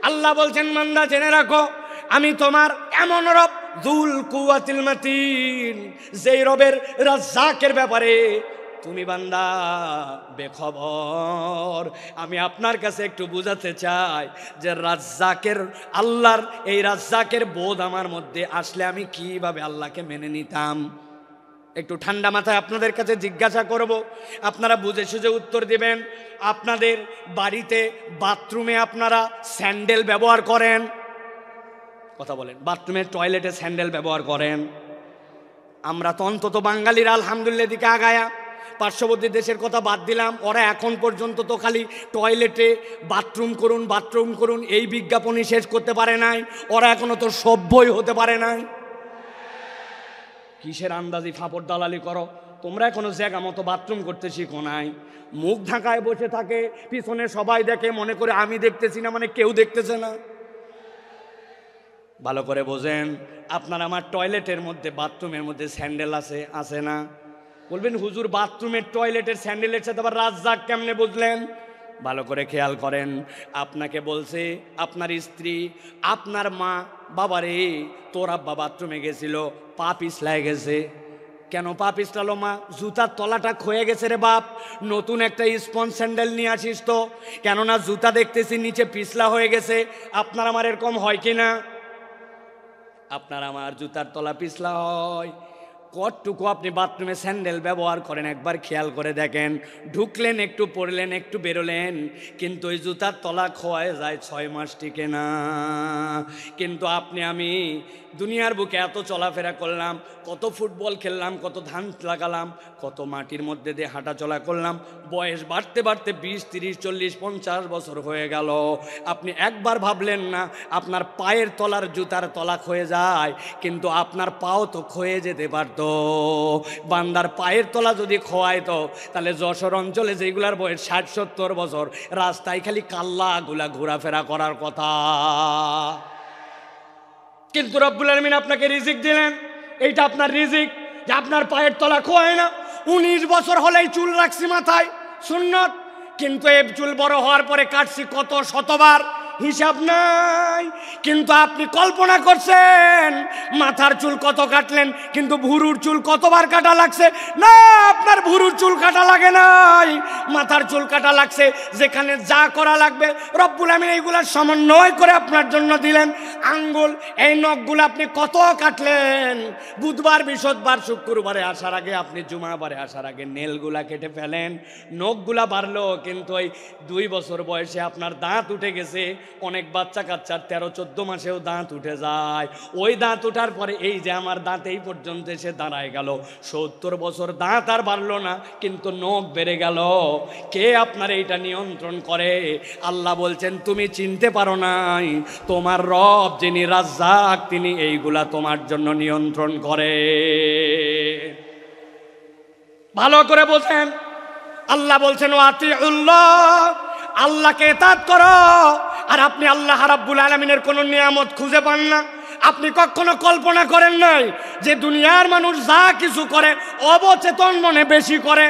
আল্লাহ বলছেন বান্দা জেনে রাখো আমি তোমার এমন রব যুল কুওয়াতিল মাতিন, যেই রবের রাজ্জাকের ব্যাপারে তুমি বান্দা বেখবর। আমি আপনার কাছে একটু বুঝাতে চাই যে রাজ্জাকের আল্লাহর এই রাজ্জাকের বোধ আমার মধ্যে আসলে আমি কিভাবে আল্লাহকে মেনে নিতাম। একটু ঠান্ডা মাথায় আপনাদের কাছে জিজ্ঞাসা করব, আপনারা বুঝে সুঝে উত্তর দিবেন। আপনাদের বাড়িতে বাথরুমে আপনারা স্যান্ডেল ব্যবহার করেন? কথা বলেন। বাথরুমে টয়লেটে স্যান্ডেল ব্যবহার করেন? আমরা তো অন্তত বাঙালিরা আলহামদুলিল্লাহ দিকে আগায়া। পার্শ্ববর্তী দেশের কথা বাদ দিলাম, ওরা এখন পর্যন্ত তো খালি টয়লেটে বাথরুম করুন বাথরুম করুন এই বিজ্ঞাপনই শেষ করতে পারে নাই। ওরা এখনো তো সভ্যই হতে পারে নাই। কিসের আন্দাজি ফাপড় দালালি করো তোমরা? এখনো জায়গা মতো বাথরুম করতে শিখো নাই। মুখ ঢাকায় বসে থাকে, পিছনে সবাই দেখে, মনে করে আমি দেখতেছি না মানে কেউ দেখতেছে না। ভালো করে বোঝেন, আপনার আমার টয়লেটের মধ্যে বাথরুমের মধ্যে স্যান্ডেল আছে না? বলবেন হুজুর বাথরুমের টয়লেটের স্যান্ডেলের সাথে আবার রাজ্জাক কেমনে বুঝলেন? ভালো করে খেয়াল করেন। আপনাকে বলছে আপনার স্ত্রী, আপনার মা, বাবারে তোর আব্বা বাথরুমে গেছিল, পা পিছলায় গেছে। কেন পা পিছলালো মা? জুতার তলাটা ক্ষয়ে গেছে রে বাপ, নতুন একটা স্পঞ্জ স্যান্ডেল নিয়ে আসিস তো, কেননা জুতা দেখতেছি নিচে পিছলা হয়ে গেছে। আপনার আমার এরকম হয় কি না? আপনার আমার জুতার তলা পিছলা হয়। কতটুকু আপনি বাথরুমে স্যান্ডেল ব্যবহার করেন একবার খেয়াল করে দেখেন। ঢুকলেন একটু, পড়লেন একটু, বেরোলেন, কিন্তু ওই জুতার তলা খোয়ায় যায় 6 মাস টিকে না। কিন্তু আপনি আমি দুনিয়ার বুকে এত চলাফেরা করলাম, কত ফুটবল খেললাম, কত ধান লাগালাম, কত মাটির মধ্যে দিয়ে হাঁটা চলা করলাম, বয়স বাড়তে বাড়তে 20, 30, 40, 50 বছর হয়ে গেল। আপনি একবার ভাবলেন না আপনার পায়ের তলার জুতার তলা ক্ষয়ে যায়, কিন্তু আপনার পাও তো ক্ষয়ে যেতে পারত। বান্দার পায়ের তলা যদি খোয়াইতো তাহলে যশোর অঞ্চলে যেগুলার বয়স 60-70 বছর, রাস্তায় খালি কাল্লাগুলা ঘোরাফেরা করার কথা। কিন্তু রব্বুল আলামিন আপনাকে রিজিক দিলেন, এইটা আপনার রিজিক যে আপনার পায়ের তলা খোয়ায় না। 19 বছর হলেই চুল রাখছি মাথায়, সুন্নত, কিন্তু এই চুল বড় হওয়ার পরে কাটছি কত শতবার, হিসাব নাই। কিন্তু আপনি কল্পনা করছেন মাথার চুল কত কাটলেন, কিন্তু ভুরুর চুল কতবার কাটা লাগছে? না, আপনার ভুরুর চুল কাটা লাগে নাই, মাথার চুল কাটা লাগছে। যেখানে যা করা লাগবে রব্বুল আমিন এইগুলা সমন্বয় করে আপনার জন্য দিলেন। আঙ্গুল, এই নখগুলো আপনি কত কাটলেন, বুধবার, বৃহস্পতিবার, শুক্রবারে আসার আগে, আপনি জুমাবারে আসার আগে নেলগুলা কেটে ফেলেন, নখগুলা বাড়লো। কিন্তু ওই 2 বছর বয়সে আপনার দাঁত উঠে গেছে। অনেক বাচ্চা কাচ্চার 13-14 মাসেও দাঁত উঠে যায়। ওই দাঁত উঠার পরে এই যে আমার দাঁত এই পর্যন্ত এসে দাঁড়ায় গেল, 70 বছর দাঁত আর বাড়লো না, কিন্তু নখ বেড়ে গেল। কে আপনার এইটা নিয়ন্ত্রণ করে? আল্লাহ বলছেন তুমি চিনতে পারো নাই, তোমার রব যিনি রাজ্জাক তিনি এইগুলা তোমার জন্য নিয়ন্ত্রণ করে। ভালো করে বলছেন। আল্লাহ বলছেন ওয়াতিউল্লাহ, আল্লাহকে ইতাআত করো। আর আপনি আল্লাহ রাব্বুল আলামিনের কোন নিয়ামত খুঁজে পান না। আপনি কখনো কল্পনা করেন নাই যে দুনিয়ার মানুষ যা কিছু করে অবচেতন মনে বেশি করে?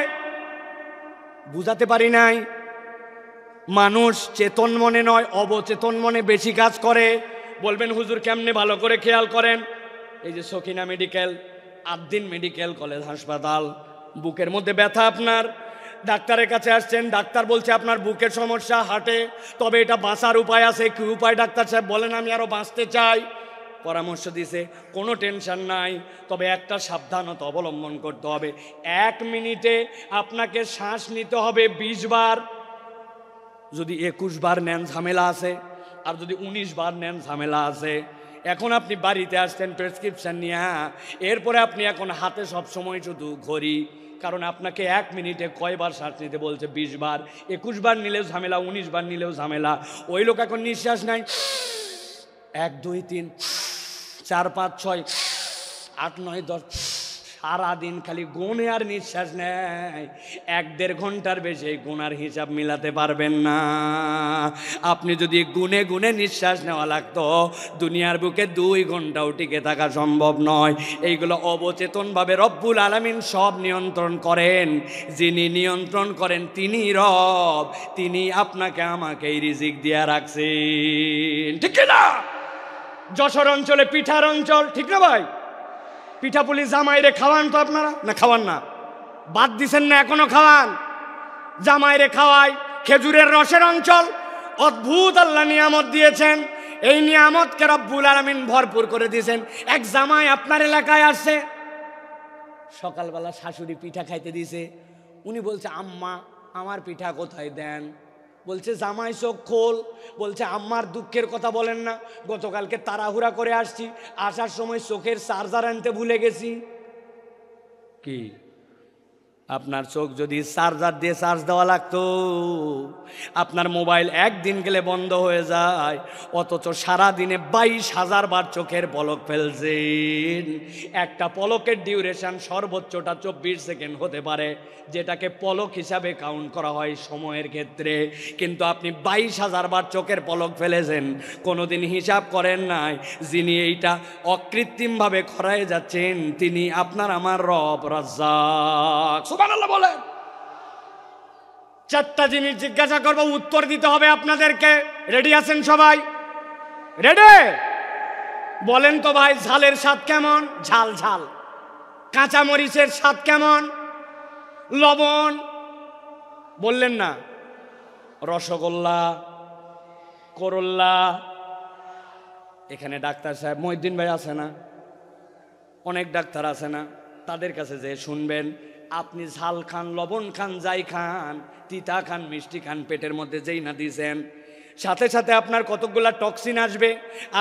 বুঝাতে পারি নাই? মানুষ চেতন মনে নয়, অবচেতন মনে বেশি কাজ করে। বলবেন হুজুর কেমনে? ভালো করে খেয়াল করেন। এই যে Sakhina medical, Ad-din medical college হাসপাতাল, বুকের মধ্যে ব্যথা, আপনার ডাক্তারের কাছে আসছেন, ডাক্তার বলছে আপনার বুকের সমস্যা, হার্টে, তবে এটা বাঁচার উপায় আছে। কি উপায় ডাক্তার সাহেব? বলেন আমি আরো বাঁচতে চাই। পরামর্শ দিছে, কোনো টেনশন নাই, তবে একটা সাবধানতা অবলম্বন করতে হবে। 1 মিনিটে আপনাকে শ্বাস নিতে হবে 20 বার। যদি 21 বার নেন ঝামেলা আছে, আর যদি 19 বার নেন ঝামেলা আছে। এখন আপনি বাড়িতে আসছেন প্রেসক্রিপশন নিয়ে, এরপরে আপনি এখন হাতে সব সময় শুধু ঘড়ি, কারণ আপনাকে 1 মিনিটে কয়বার শ্বাস নিতে বলছে? 20 বার। 21 বার নিলেও ঝামেলা, 19 বার নিলেও ঝামেলা। ওই লোক এখন নিঃশ্বাস নাই, 1, 2, 3, 4, 5, 6, 8, 9, 10, সারাদিন খালি গুনে আর নিঃশ্বাস নেয়। 1-1.5 ঘন্টার বেশি গুনার হিসাব মিলাতে পারবেন না। আপনি যদি গুনে গুনে নিঃশ্বাস নেওয়া লাগতো, দুনিয়ার বুকে 2 ঘন্টাও টিকে থাকা সম্ভব নয়। এইগুলো অবচেতনভাবে রব্বুল আলামিন সব নিয়ন্ত্রণ করেন। যিনি নিয়ন্ত্রণ করেন তিনি রব, তিনি আপনাকে আমাকে এই রিজিক দিয়া রাখছেন, ঠিক না? যশোর অঞ্চলে পিঠার অঞ্চল, ঠিক না ভাই? পিঠাপুলি জামাইরে খাওয়ান তো আপনারা? না খাওয়ান না? বাদ দিছেন না? এখনো খাওয়ান। জামাইরে খাওয়াই। খেজুরের রসের অঞ্চল, অদ্ভুত আল্লাহ নিয়ামত দিয়েছেন। এই নিয়ামতকে রব্বুল আলামিন ভরপুর করে দিয়েছেন। এক জামাই আপনার এলাকায় আসছে, সকালবেলা শাশুড়ি পিঠা খাইতে দিয়েছে। উনি বলছে আম্মা আমার পিঠা কোথায় দেন? বলছে জামাই চোখ খোল। বলছে আম্মার দুঃখের কথা বলেন না, গতকালকে তাড়াহুড়া করে আসছি, আসার সময় চোখের চার্জার আনতে ভুলে গেছি। কি আপনার চোখ যদি চার্জার দিয়ে চার্জ দেওয়া লাগতো, আপনার মোবাইল একদিন গেলে বন্ধ হয়ে যায়, অথচ সারাদিনে 22,000 বার চোখের পলক ফেলছেন। একটা পলকের ডিউরেশন সর্বোচ্চটা 24 সেকেন্ড হতে পারে, যেটাকে পলক হিসাবে কাউন্ট করা হয় সময়ের ক্ষেত্রে। কিন্তু আপনি 22,000 বার চোখের পলক ফেলেছেন, কোনোদিন হিসাব করেন নাই। যিনি এইটা অকৃত্রিমভাবে খরায় যাচ্ছেন তিনি আপনার আমার রব রাজ্জাক। সুবহানাল্লাহ বলেন। 4টা জিনিস জিজ্ঞাসা করবো, উত্তর দিতে হবে আপনাদেরকে। রেডি আছেন সবাই? রেডি? বলেন তো ভাই, ঝালের স্বাদ কেমন? ঝাল ঝাল। কাঁচা মরিচের স্বাদ কেমন? লবণ। বললেন না? রসগোল্লা, করল্লা। এখানে ডাক্তার সাহেব মহিউদ্দিন ভাই আছে না? অনেক ডাক্তার আছে না? তাদের কাছে যে শুনবেন, আপনি ঝাল খান, লবণ খান, যাই খান, তিতা খান, মিষ্টি খান, পেটের মধ্যে যেই না দিয়েছেন, সাথে সাথে আপনার কতকগুলা টক্সিন আসবে।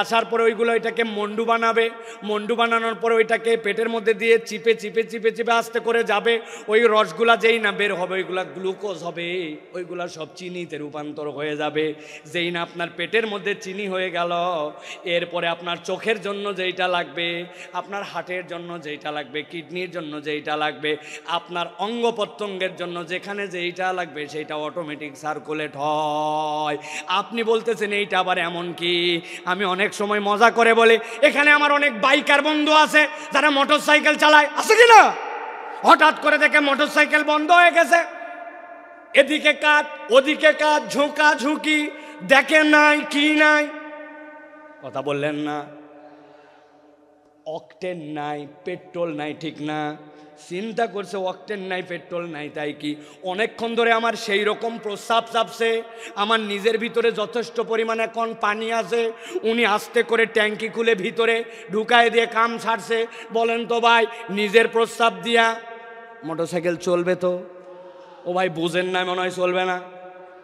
আসার পরে ওইগুলো এটাকে মন্ডু বানাবে। মন্ডু বানানোর পরে ওইটাকে পেটের মধ্যে দিয়ে চিপে চিপে চিপে চিপে আস্তে করে যাবে। ওই রসগুলা যেই না বের হবে, ওইগুলা গ্লুকোজ হবে, ওইগুলা সব চিনিতে রূপান্তর হয়ে যাবে। যেই না আপনার পেটের মধ্যে চিনি হয়ে গেল, এরপরে আপনার চোখের জন্য যেইটা লাগবে, আপনার হার্টের জন্য যেইটা লাগবে, কিডনির জন্য যেইটা লাগবে, আপনার অঙ্গ প্রত্যঙ্গের জন্য যেখানে যেইটা লাগবে, সেইটা অটোমেটিক সার্কুলেট হয়। আপনি বলতেছেন এইটা আবার এমন কি? আমি অনেক সময় মজা করে বলি, এখানে আমার অনেক বাইকার বন্ধু আছে যারা মোটর সাইকেল চালায়, আছে কি না? হঠাৎ করে দেখে মোটর সাইকেল বন্ধ হয়ে গেছে, এদিকে কাট ওদিকে কাট, ঝুঁকা ঝুঁকি, দেখে নাই কি নাই। কথা বললেন না? অকটেন নাই, পেট্রোল নাই, ঠিক না? চিন্তা করছে অকটেন নাই, পেট্রোল নাই, তাই কি অনেকক্ষণ ধরে আমার সেই রকম প্রস্রাব চাপছে, আমার নিজের ভিতরে যথেষ্ট পরিমাণে এখন পানি আছে, উনি আস্তে করে ট্যাঙ্কি খুলে ভিতরে ঢুকায় দিয়ে কাম ছাড়ছে। বলেন তো ভাই, নিজের প্রস্রাব দিয়া মোটরসাইকেল চলবে তো? ও ভাই বুঝেন না, মনে হয় চলবে না।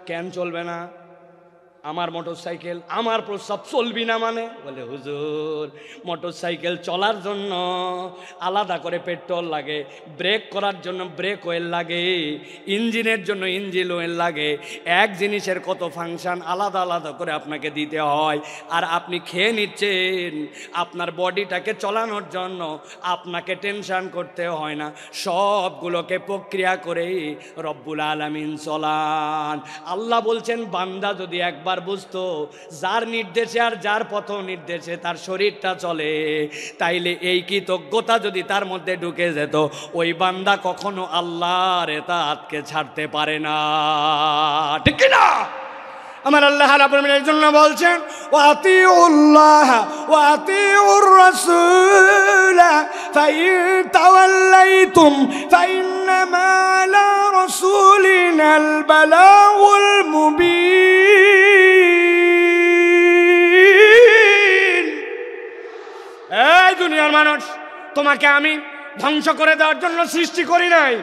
কেন চলবে না? আমার মোটরসাইকেল, আমার প্রস্রাব চলবি না মানে? বলে হুজুর, মোটরসাইকেল চলার জন্য আলাদা করে পেট্রোল লাগে, ব্রেক করার জন্য ব্রেক অয়েল লাগে, ইঞ্জিনের জন্য ইঞ্জিন অয়েল লাগে। এক জিনিসের কত ফাংশন আলাদা আলাদা করে আপনাকে দিতে হয়। আর আপনি খেয়ে নিচ্ছেন, আপনার বডিটাকে চলানোর জন্য আপনাকে টেনশন করতে হয় না, সবগুলোকে প্রক্রিয়া করে রব্বুল আলামিন চলান। আল্লাহ বলছেন, বান্দা যদি একবার বুঝতো যার নির্দেশে আর যার পথ নির্দেশে তার শরীরটা চলে, তাইলে এই কৃতজ্ঞতা যদি তার মধ্যে ঢুকে যেত, ওই বান্দা কখনো আল্লাহর ইতাআতকে ছাড়তে পারে না, ঠিক কি না? আমার আল্লাহ রাব্বুল আলামিন এর জন্য বলছেন, ওয়াতিউল্লাহ ওয়াতিউর রাসূল ফাইন তাওয়াল্লাইতুম ফাইন্নামা আলা রাসূলিনাল বালাগুল মুবিন। এই দুনিয়ার মানুষ, তোমাকে আমি ধ্বংস করে দেওয়ার জন্য সৃষ্টি করি নাই,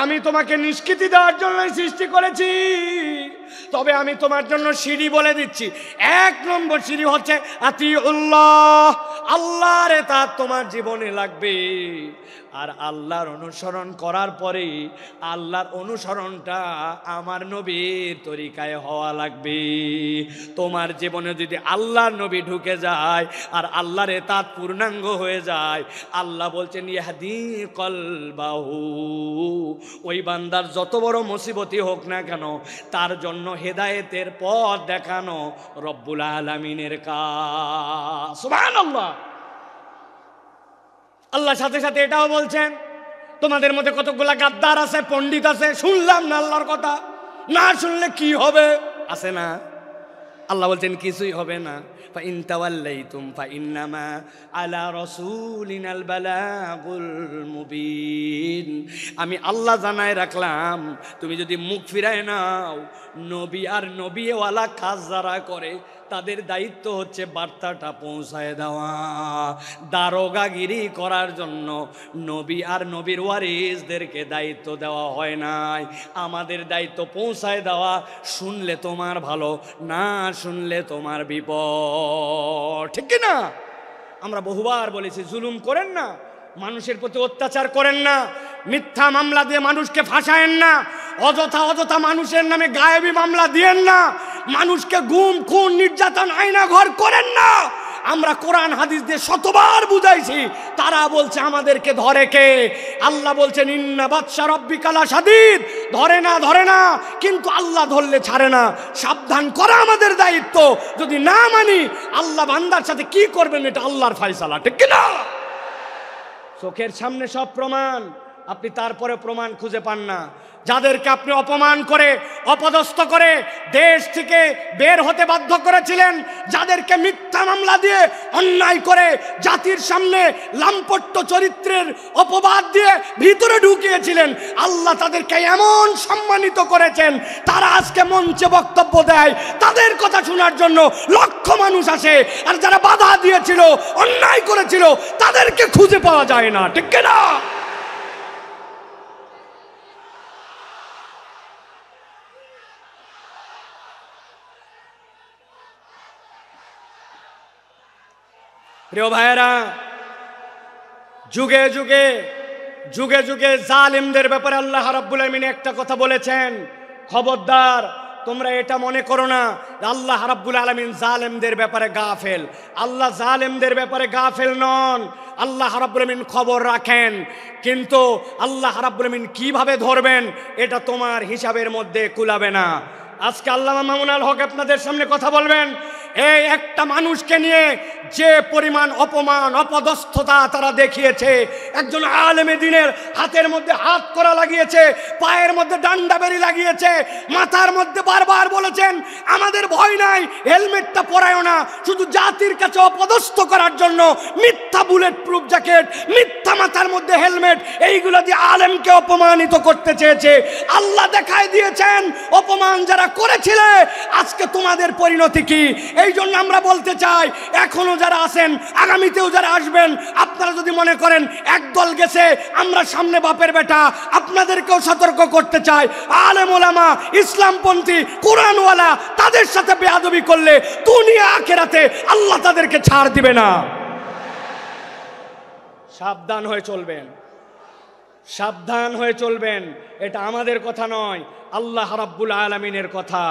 আমি তোমাকে নিষ্কৃতি দেওয়ার জন্যই সৃষ্টি করেছি। তবে আমি তোমার জন্য সিঁড়ি বলে দিচ্ছি। 1 নম্বর সিঁড়ি হচ্ছে আতিউল্লাহ, আল্লাহর ইতাআত তোমার জীবনে লাগবে। আর আল্লাহর অনুসরণ করার পরে আল্লাহর অনুসরণটা আমার নবীর তরিকায় হওয়া লাগবে। তোমার জীবনে যদি আল্লাহর নবী ঢুকে যায় আর আল্লাহর ইতাআত পূর্ণাঙ্গ হয়ে যায়, আল্লাহ বলছেন ইয়াহদি কলবাহু, ওই বান্দার যত বড় মুসিবতই হোক না কেন, তার জন্য হেদায়েতের পথ দেখানো রব্বুল আলামিনের কাজ। সুবহানাল্লাহ। আল্লাহ সাথে সাথে এটাও বলছেন, তোমাদের মধ্যে কতগুলা গাদ্দার আছে, পণ্ডিত আছে, শুনলাম না আল্লাহর কথা, না শুনলে কি হবে? আছে না? আল্লাহ বলছেন কিছুই হবে না। ফাইন তাওয়াল্লাইতুম ফাইন্নামা আলা রাসূলিনাল বালাগুল মুবিন। আমি আল্লাহ জানায় রাখলাম, তুমি যদি মুখ ফিরায় নাও, নবী আর নবীওয়ালা কাজ যারা করে তাদের দায়িত্ব হচ্ছে বার্তাটা পৌঁছায় দেওয়া। দারোগাগিরি করার জন্য নবী আর নবীর ওয়ারিসদেরকে দায়িত্ব দেওয়া হয় নাই। আমাদের দায়িত্ব পৌঁছায় দেওয়া। শুনলে তোমার ভালো, না শুনলে তোমার বিপদ, ঠিক না? আমরা বহুবার বলেছি, জুলুম করেন না, মানুষের প্রতি অত্যাচার করেন না, মিথ্যা মামলা দিয়ে মানুষকে ফাঁসায়েন না, অযথা অযথা মানুষের নামে গায়েবী মামলা দিয়েন না, মানুষকে গুম খুন নির্যাতন আয়না ঘর করেন না। আমরা কোরআন হাদিস দিয়ে শতবার বুঝাইছি, তারা বলছে আমাদেরকে ধরে কে? আল্লাহ বলছেন ইন্না বাতশা রাব্বিকা লাশাদীদ, ধরে না, কিন্তু আল্লাহ ধরলে ছাড়ে না। সাবধান করা আমাদের দায়িত্ব। যদি না মানি আল্লাহ বান্দার সাথে কি করবেন এটা আল্লাহর ফয়সালা, ঠিক কি না? চোখের সামনে সব প্রমাণ, আপনি তারপরে প্রমাণ খুঁজে পান না। যাদেরকে আপনি অপমান করে অপদস্থ করে দেশ থেকে বের হতে বাধ্য করেছিলেন, যাদেরকে মিথ্যা মামলা দিয়ে অন্যায় করে জাতির সামনে লাম্পট্য চরিত্রের অপবাদ দিয়ে ভিতরে ঢুকিয়েছিলেন, আল্লাহ তাদেরকে এমন সম্মানিত করেছেন, তারা আজকে মঞ্চে বক্তব্য দেয়, তাদের কথা শোনার জন্য লক্ষ মানুষ আসে। আর যারা বাধা দিয়েছিল, অন্যায় করেছিল, তাদেরকে খুঁজে পাওয়া যায় না, ঠিক না? প্রিয় ভাইয়েরা, যুগে যুগে যুগে যুগে জালিমদের ব্যাপারে আল্লাহ রাব্বুল আলামিন একটা কথা বলেছেন, খবরদার তোমরা এটা মনে করো না আল্লাহ রাব্বুল আলামিন জালেমদের ব্যাপারে গাফেল। আল্লাহ জালেমদের ব্যাপারে গাফেল নন, আল্লাহ রাব্বুল আলামিন খবর রাখেন, কিন্তু আল্লাহ রাব্বুল আলামিন কিভাবে ধরবেন এটা তোমার হিসাবের মধ্যে কুলাবে না। আজকে আল্লামা মামুন আল হক আপনাদের সামনে কথা বলবেন, এই একটা মানুষকে নিয়ে যে পরিমাণ অপমান অপদস্থতা তারা দেখিয়েছে, একজন আলেমে দ্বীনের হাতের মধ্যে হাত করা লাগিয়েছে, পায়ের মধ্যে ডান্ডা বেরি লাগিয়েছে, মাথার মধ্যে বারবার বলেছেন আমাদের ভয় নাই, হেলমেটটা পরায়ও না, শুধু জাতির কাছে অপদস্থ করার জন্য মিথ্যা বুলেট প্রুফ জ্যাকেট, মিথ্যা মাথার মধ্যে হেলমেট, এইগুলো দিয়ে আলেমকে অপমানিত করতে চেয়েছে। আল্লাহ দেখায় দিয়েছেন অপমান যারা করেছিল আজকে তোমাদের পরিণতি কি। এই জন্য আমরা বলতে চাই, এখনো যারা আছেন, আগামীতেও যারা আসবেন, আপনারা যদি মনে করেন একদল গেছে আমরা সামনে বাপের বেটা, আপনাদেরকেও সতর্ক করতে চাই, আলেম ওলামা ইসলামপন্থী কোরআনওয়ালা তাদের সাথে বেয়াদবি করলে দুনিয়া আখিরাতে আল্লাহ তাদেরকে ছাড় দিবে না। সাবধান হয়ে চলবেন, সাবধান হয়ে চলবেন। এটা আমাদের কথা নয়, আল্লাহ রাব্বুল আলামিনের কথা।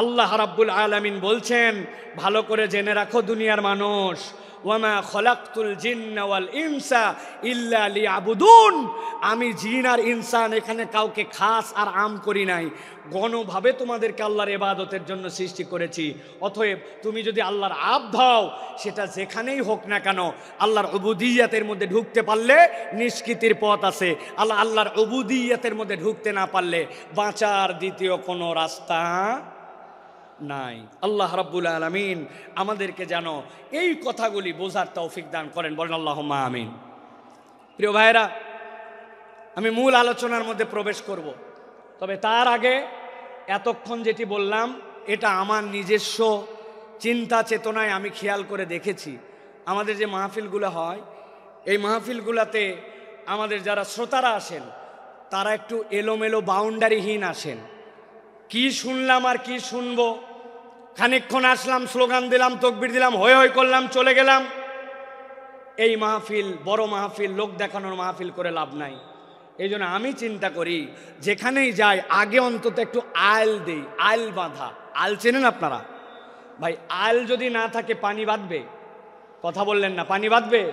আল্লাহ রাব্বুল আলামিন বলছেন, ভালো করে জেনে রাখো দুনিয়ার মানুষ, ওয়ামা খলাকতুল জিন্না ওয়াল ইনসা ইল্লা লিয়াবুদুন, আমি জিন আর ইনসান এখানে কাউকে খাস আর আম করি নাই, গণভাবে তোমাদেরকে আল্লাহর ইবাদতের জন্য সৃষ্টি করেছি। অতএব তুমি যদি আল্লাহর আব্দ হও, সেটা যেখানেই হোক না কেন, আল্লাহর উবুদিয়্যাতের মধ্যে ঢুকতে পারলে নিষ্কৃতির পথ আছে, আল্লাহর উবুদিয়্যাতের মধ্যে ঢুকতে না পারলে বাঁচার দ্বিতীয় কোনো রাস্তা নাই। আল্লাহ রাব্বুল আলামিন আমাদেরকে যেন এই কথাগুলি বোঝার তৌফিক দান করেন, বলেন আল্লাহুম্মা আমিন। প্রিয় ভাইরা, আমি মূল আলোচনার মধ্যে প্রবেশ করব, তবে তার আগে এতক্ষণ যেটি বললাম এটা আমার নিজস্ব চিন্তা চেতনায় আমি খেয়াল করে দেখেছি। আমাদের যে মাহফিলগুলো হয়, এই মাহফিলগুলোতে আমাদের যারা শ্রোতারা আসেন তারা একটু এলোমেলো বাউন্ডারিহীন আসেন। কি শুনলাম আর কি শুনবো, খানিকক্ষণ আসলাম, স্লোগান দিলাম, তকবির দিলাম, হই হই করলাম, চলে গেলাম। এই মাহফিল বড় মাহফিল, লোক দেখানোর মাহফিল করে লাভ নাই। এই জন্য আমি চিন্তা করি যেখানেই যাই আগে অন্তত একটু আইল দেই, আইল বাঁধা। আইল চেনেন আপনারা? ভাই আইল যদি না থাকে পানি বাঁধবে? কথা বললেন না, পানি বাঁধবে?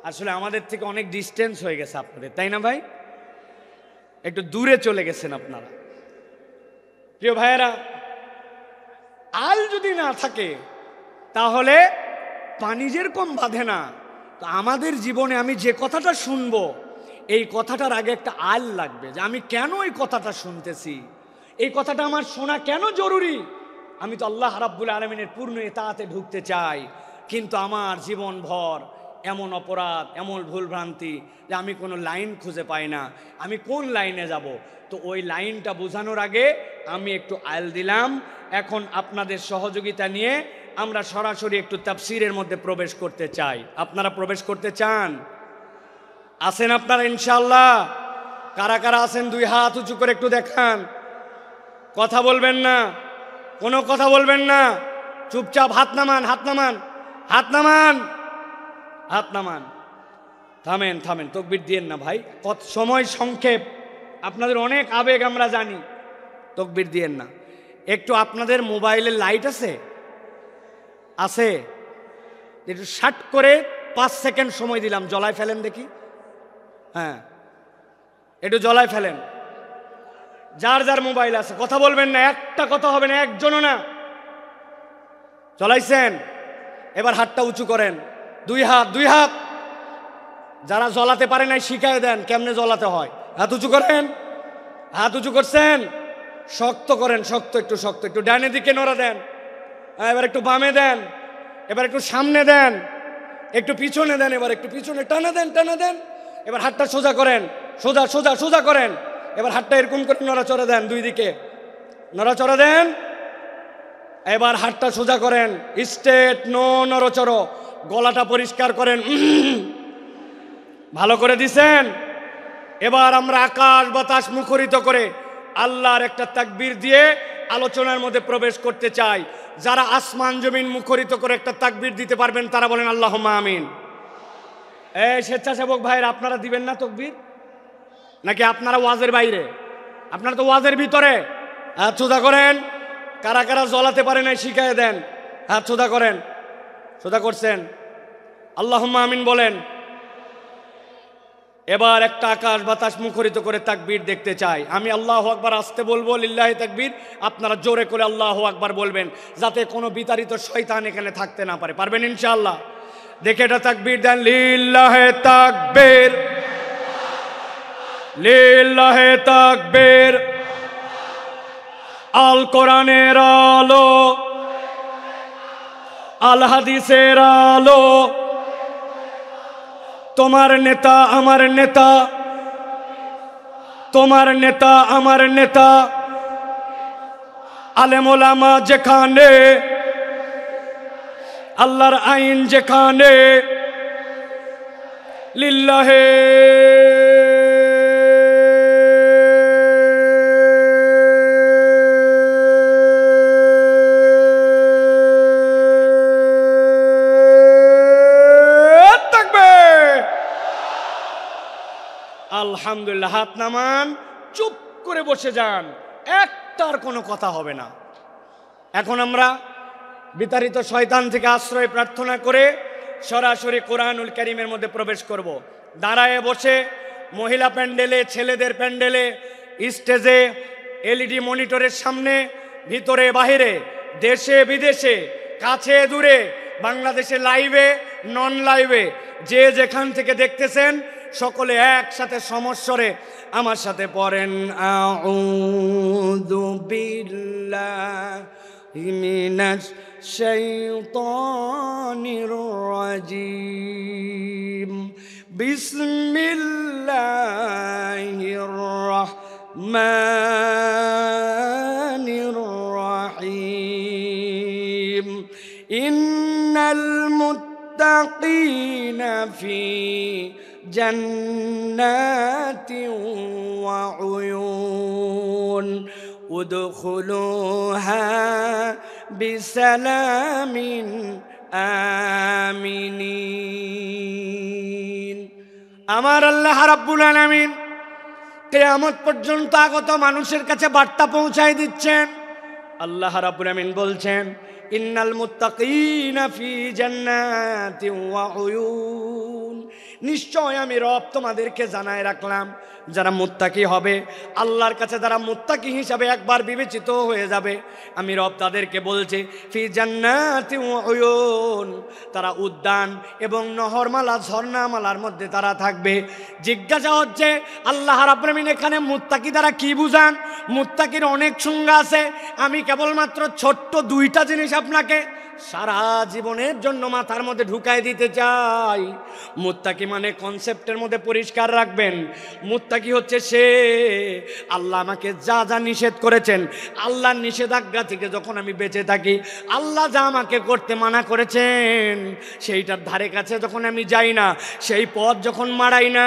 আসলে আমাদের থেকে অনেক ডিস্টেন্স হয়ে গেছে আপনাদের, তাই না ভাই? একটু দূরে চলে গেছেন আপনারা। প্রিয় ভাইয়েরা, আল যদি না থাকে তাহলে পানি যেরকম বাঁধে না, তো আমাদের জীবনে আমি যে কথাটা শুনবো এই কথাটার আগে একটা আল লাগবে, যে আমি কেন এই কথাটা শুনতেছি, এই কথাটা আমার শোনা কেন জরুরি। আমি তো আল্লাহ রাব্বুল আলামিনের পূর্ণ ইতাআতে ঢুকতে চাই, কিন্তু আমার জীবন ভর এমন অপরাধ, এমন ভুলভ্রান্তি যে আমি কোনো লাইন খুঁজে পাই না, আমি কোন লাইনে যাব। তো ওই লাইনটা বোঝানোর আগে আমি একটু আইল দিলাম। এখন আপনাদের সহযোগিতা নিয়ে আমরা সরাসরি একটু তাফসীরের মধ্যে প্রবেশ করতে চাই। আপনারা প্রবেশ করতে চান? আছেন আপনারা ইনশাআল্লাহ? কারা কারা আছেন দুই হাত উঁচু করে একটু দেখান। কথা বলবেন না, কোনো কথা বলবেন না, চুপচাপ হাত নামান, হাত নামান, হাত নামান, হাত নামান। থামেন থামেন, তকবির দিয়েন না ভাই, কত সময় সংক্ষেপ, আপনাদের অনেক আবেগ আমরা জানি, তকবির দিয়েন না। একটু আপনাদের মোবাইলে লাইট আছে? আছে? একটু শার্ট করে 5 সেকেন্ড সময় দিলাম, জ্বলায় ফেলেন দেখি। হ্যাঁ, একটু জ্বলায় ফেলেন। যার যার মোবাইল আছে কথা বলবেন না, একটা কথা হবে না, একজনও না। জ্বলাইছেন? এবার হাতটা উঁচু করেন, 2 হাত 2 হাত। যারা জ্বলাতে পারে নাই শিখায় দেন কেমনে জ্বলাতে হয়। হাত উঁচু করেন, হাত উঁচু করছেন, শক্ত করেন, শক্ত, একটু শক্ত, একটু ডানে দিকে নড়া দেন, এবার একটু বামে দেন, এবার একটু সামনে দেন, একটু পিছনে দেন, এবার একটু পিছনে টানা দেন, টানা দেন। এবার হাতটা সোজা করেন, সোজা সোজা সোজা করেন। এবার হাতটা এরকম করে নড়াচড়া দেন, 2 দিকে নড়াচড়া দেন। এবার হাতটা সোজা করেন, স্ট্রেট, নো নড়চড়। গলাটা পরিষ্কার করেন, ভালো করে দিছেন। এবার আমরা আকাশ বাতাস মুখরিত করে আল্লাহর একটা তাকবীর দিয়ে আলোচনার মধ্যে প্রবেশ করতে চাই। যারা আসমান জমিন মুখরিত করে একটা তাকবীর দিতে পারবেন তারা বলেন আল্লাহুম্মা আমিন। এই স্বেচ্ছাসেবক ভাইয়ের, আপনারা দিবেন না তাকবীর? নাকি আপনারা ওয়াজের বাইরে? আপনারা তো ওয়াজের ভিতরে। হাত সোজা করেন। কারা কারা জ্বলাতে পারে নাই শিখায় দেন, হাত সোজা করেন। সোজা করছেন? আল্লাহুম্মা আমিন বলেন। এবার একটা আকাশ বাতাস মুখরিত করে তাকবীর দেখতে চাই। আমি আল্লাহু আকবার আসতে বলবো, লিল্লাহি তাকবীর, আপনারা জোরে করে আল্লাহু আকবার বলবেন, যাতে কোনো বিতাড়িত শয়তান এখানে থাকতে না পারে। পারবেন ইনশাআল্লাহ? দেখে এটা তাকবীর দেন, লিল্লাহি তাকবীর, লিল্লাহি তাকবীর। আল কোরআনের আলো, আল হাদিসের আলো, তোমার নেতা আমার নেতা, তোমার নেতা আমার নেতা। আলেম ওলামা যেখানে, আল্লাহর আইন যেখানে, লিল্লাহে আলহামদুলিল্লাহ। হাত নামান, চুপ করে বসে যান, একটার কোনো কথা হবে না। এখন আমরা বিতাড়িত শয়তান থেকে আশ্রয় প্রার্থনা করে সরাসরি কোরআনুল কারীমের মধ্যে প্রবেশ করব। দাঁড়ায় বসে মহিলা প্যান্ডেলে, ছেলেদের প্যান্ডেলে, স্টেজে, এলইডি মনিটরের সামনে, ভিতরে বাহিরে, দেশে বিদেশে, কাছে দূরে, বাংলাদেশে লাইভে, নন লাইভে, যে যেখান থেকে দেখতেছেন সকলে একসাথে সমস্বরে আমার সাথে পড়েন, আউযু বিল্লাহি মিনাশ শাইতানির রাজিম, বিসমিল্লাহির রাহমানির রাহিম। ইন্নাল মুত্তাকিনা ফি জান্নাতি ওয়া উয়ুন, উদখুলুহা বিসালামিন আমিনিন। আমার আল্লাহ রাব্বুল আলামিন কিয়ামত পর্যন্ত আগত মানুষের কাছে বার্তা পৌঁছায় দিচ্ছেন। আল্লাহ রাব্বুল আলামিন বলছেন, ইন্নাল মুত্তাকিনা ফি জান্নাতি ওয়া উয়ুন, নিশ্চয় আমি রব তোমাদেরকে জানায় রাখলাম, যারা মুত্তাকি হবে, আল্লাহর কাছে যারা মুত্তাকি হিসাবে একবার বিবেচিত হয়ে যাবে, আমি রব তাদেরকে বলছি, ফি জান্নাতি ওয়া উয়ুন, তারা উদ্যান এবং নহরমালা, ঝর্ণামালার মধ্যে তারা থাকবে। জিজ্ঞাসা হচ্ছে, আল্লাহ রাব্বুল আলামিন এখানে মুত্তাকি দ্বারা কি বুঝান? মুত্তাকির অনেক সংজ্ঞা আছে, আমি কেবলমাত্র ছোট্ট 2টা জিনিস আপনাকে সারা জীবনের জন্য মাথার মধ্যে ঢুকাই দিতে চাই। মুত্তাকি মানে কনসেপ্টের মধ্যে পরিষ্কার রাখবেন, মুত্তাকি হচ্ছে সে, আল্লাহ আমাকে যা যা নিষেধ করেছেন, আল্লাহর নিষেধাজ্ঞা থেকে যখন আমি বেঁচে থাকি, আল্লাহ যা আমাকে করতে মানা করেছেন সেইটার ধারে কাছে যখন আমি যাই না, সেই পথ যখন মারাই না,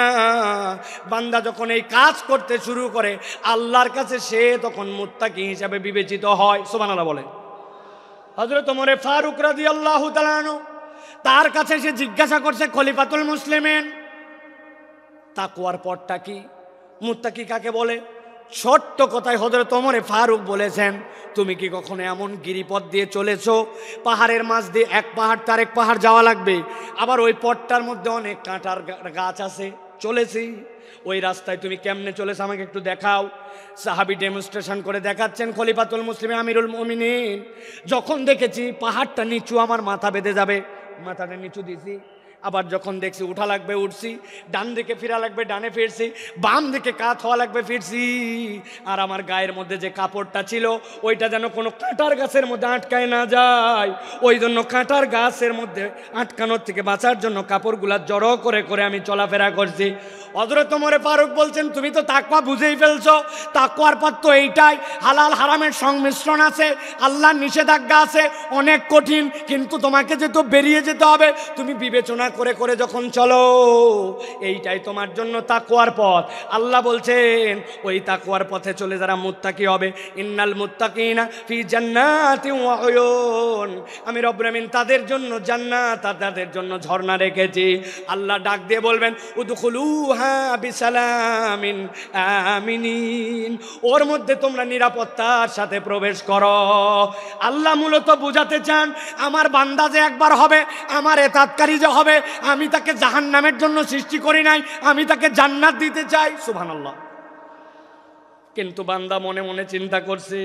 বান্দা যখন এই কাজ করতে শুরু করে, আল্লাহর কাছে সে তখন মুত্তাকি হিসাবে বিবেচিত হয়। সুবহানাল্লাহ বলে। হযরত ওমর ফারুক রাদিয়াল্লাহু তাআলা আনহু, তার কাছে সে জিজ্ঞাসা করছে, খলিফাতুল মুসলিমিন, তাকওয়ার পথটা কি? মুত্তাকি কাকে বলে? ছোট্ট কথায় হযরত ওমরে ফারুক বলেছেন, তুমি কি কখনো এমন গিরিপথ দিয়ে চলেছো, পাহাড়ের মাঝ দিয়ে এক পাহাড় তার এক পাহাড় যাওয়া লাগবে, আবার ওই পথটার মধ্যে অনেক কাঁটার গাছ আছে? চলেছি। ওই রাস্তায় তুমি কেমনে চলেছো আমাকে একটু দেখাও। সাহাবী ডেমনস্ট্রেশন করে দেখাচ্ছেন, খলিফাতুল মুসলিম আমিরুল মুমিনিন। যখন দেখেছি পাহাড়টা নিচু, আমার মাথা বেঁধে যাবে, মাথাটা নিচু দিয়েছি। আবার যখন দেখছি উঠা লাগবে, উঠছি। ডান দিকে ফিরা লাগবে, ডানে ফিরছি। বাম দিকে কাত হওয়া লাগবে, ফিরছি। আর আমার গায়ের মধ্যে যে কাপড়টা ছিল ওইটা যেন কোনো কাঁটার গাছের মধ্যে আটকায় না যায়, ওই জন্য কাঁটার গাছের মধ্যে আটকানোর থেকে বাঁচার জন্য কাপড়গুলা জড়ো করে করে আমি চলাফেরা করছি। হযরত ওমর ফারুক বলছেন, তুমি তো তাকওয়া বুঝেই ফেলছো। তাকওয়ার পথ তো এইটাই, হালাল হারামের সংমিশ্রণ আছে, আল্লাহর নিষেধাজ্ঞা আছে, অনেক কঠিন, কিন্তু তোমাকে যে তো বেরিয়ে যেতে হবে, তুমি বিবেচনা করে করে যখন চলো, এইটাই তোমার জন্য তাকওয়ার পথ। আল্লাহ বলছেন ওই তাকওয়ার পথে চলে যারা মুত্তাকি হবে, ইন্নাল মুত্তাকিনা ফি জান্নাতিন ওয়া উয়ুন, আমি রব্বুল আমিন তাদের জন্য জান্নাত আর তাদের জন্য ঝর্ণা রেখেছি। আল্লাহ ডাক দিয়ে বলবেন, উদখুলুহা বিসালামিন আমিনিন, ওর মধ্যে তোমরা নিরাপত্তার সাথে প্রবেশ করো। আল্লাহ মূলত বুঝাতে চান, আমার বান্দা যে একবার হবে, আমার এতাতকারী যে হবে, আমি তাকে জাহান্নামের জন্য সৃষ্টি করি নাই, আমি তাকে জান্নাত দিতে চাই। সুবহানাল্লাহ। কিন্তু বান্দা মনে মনে চিন্তা করছে,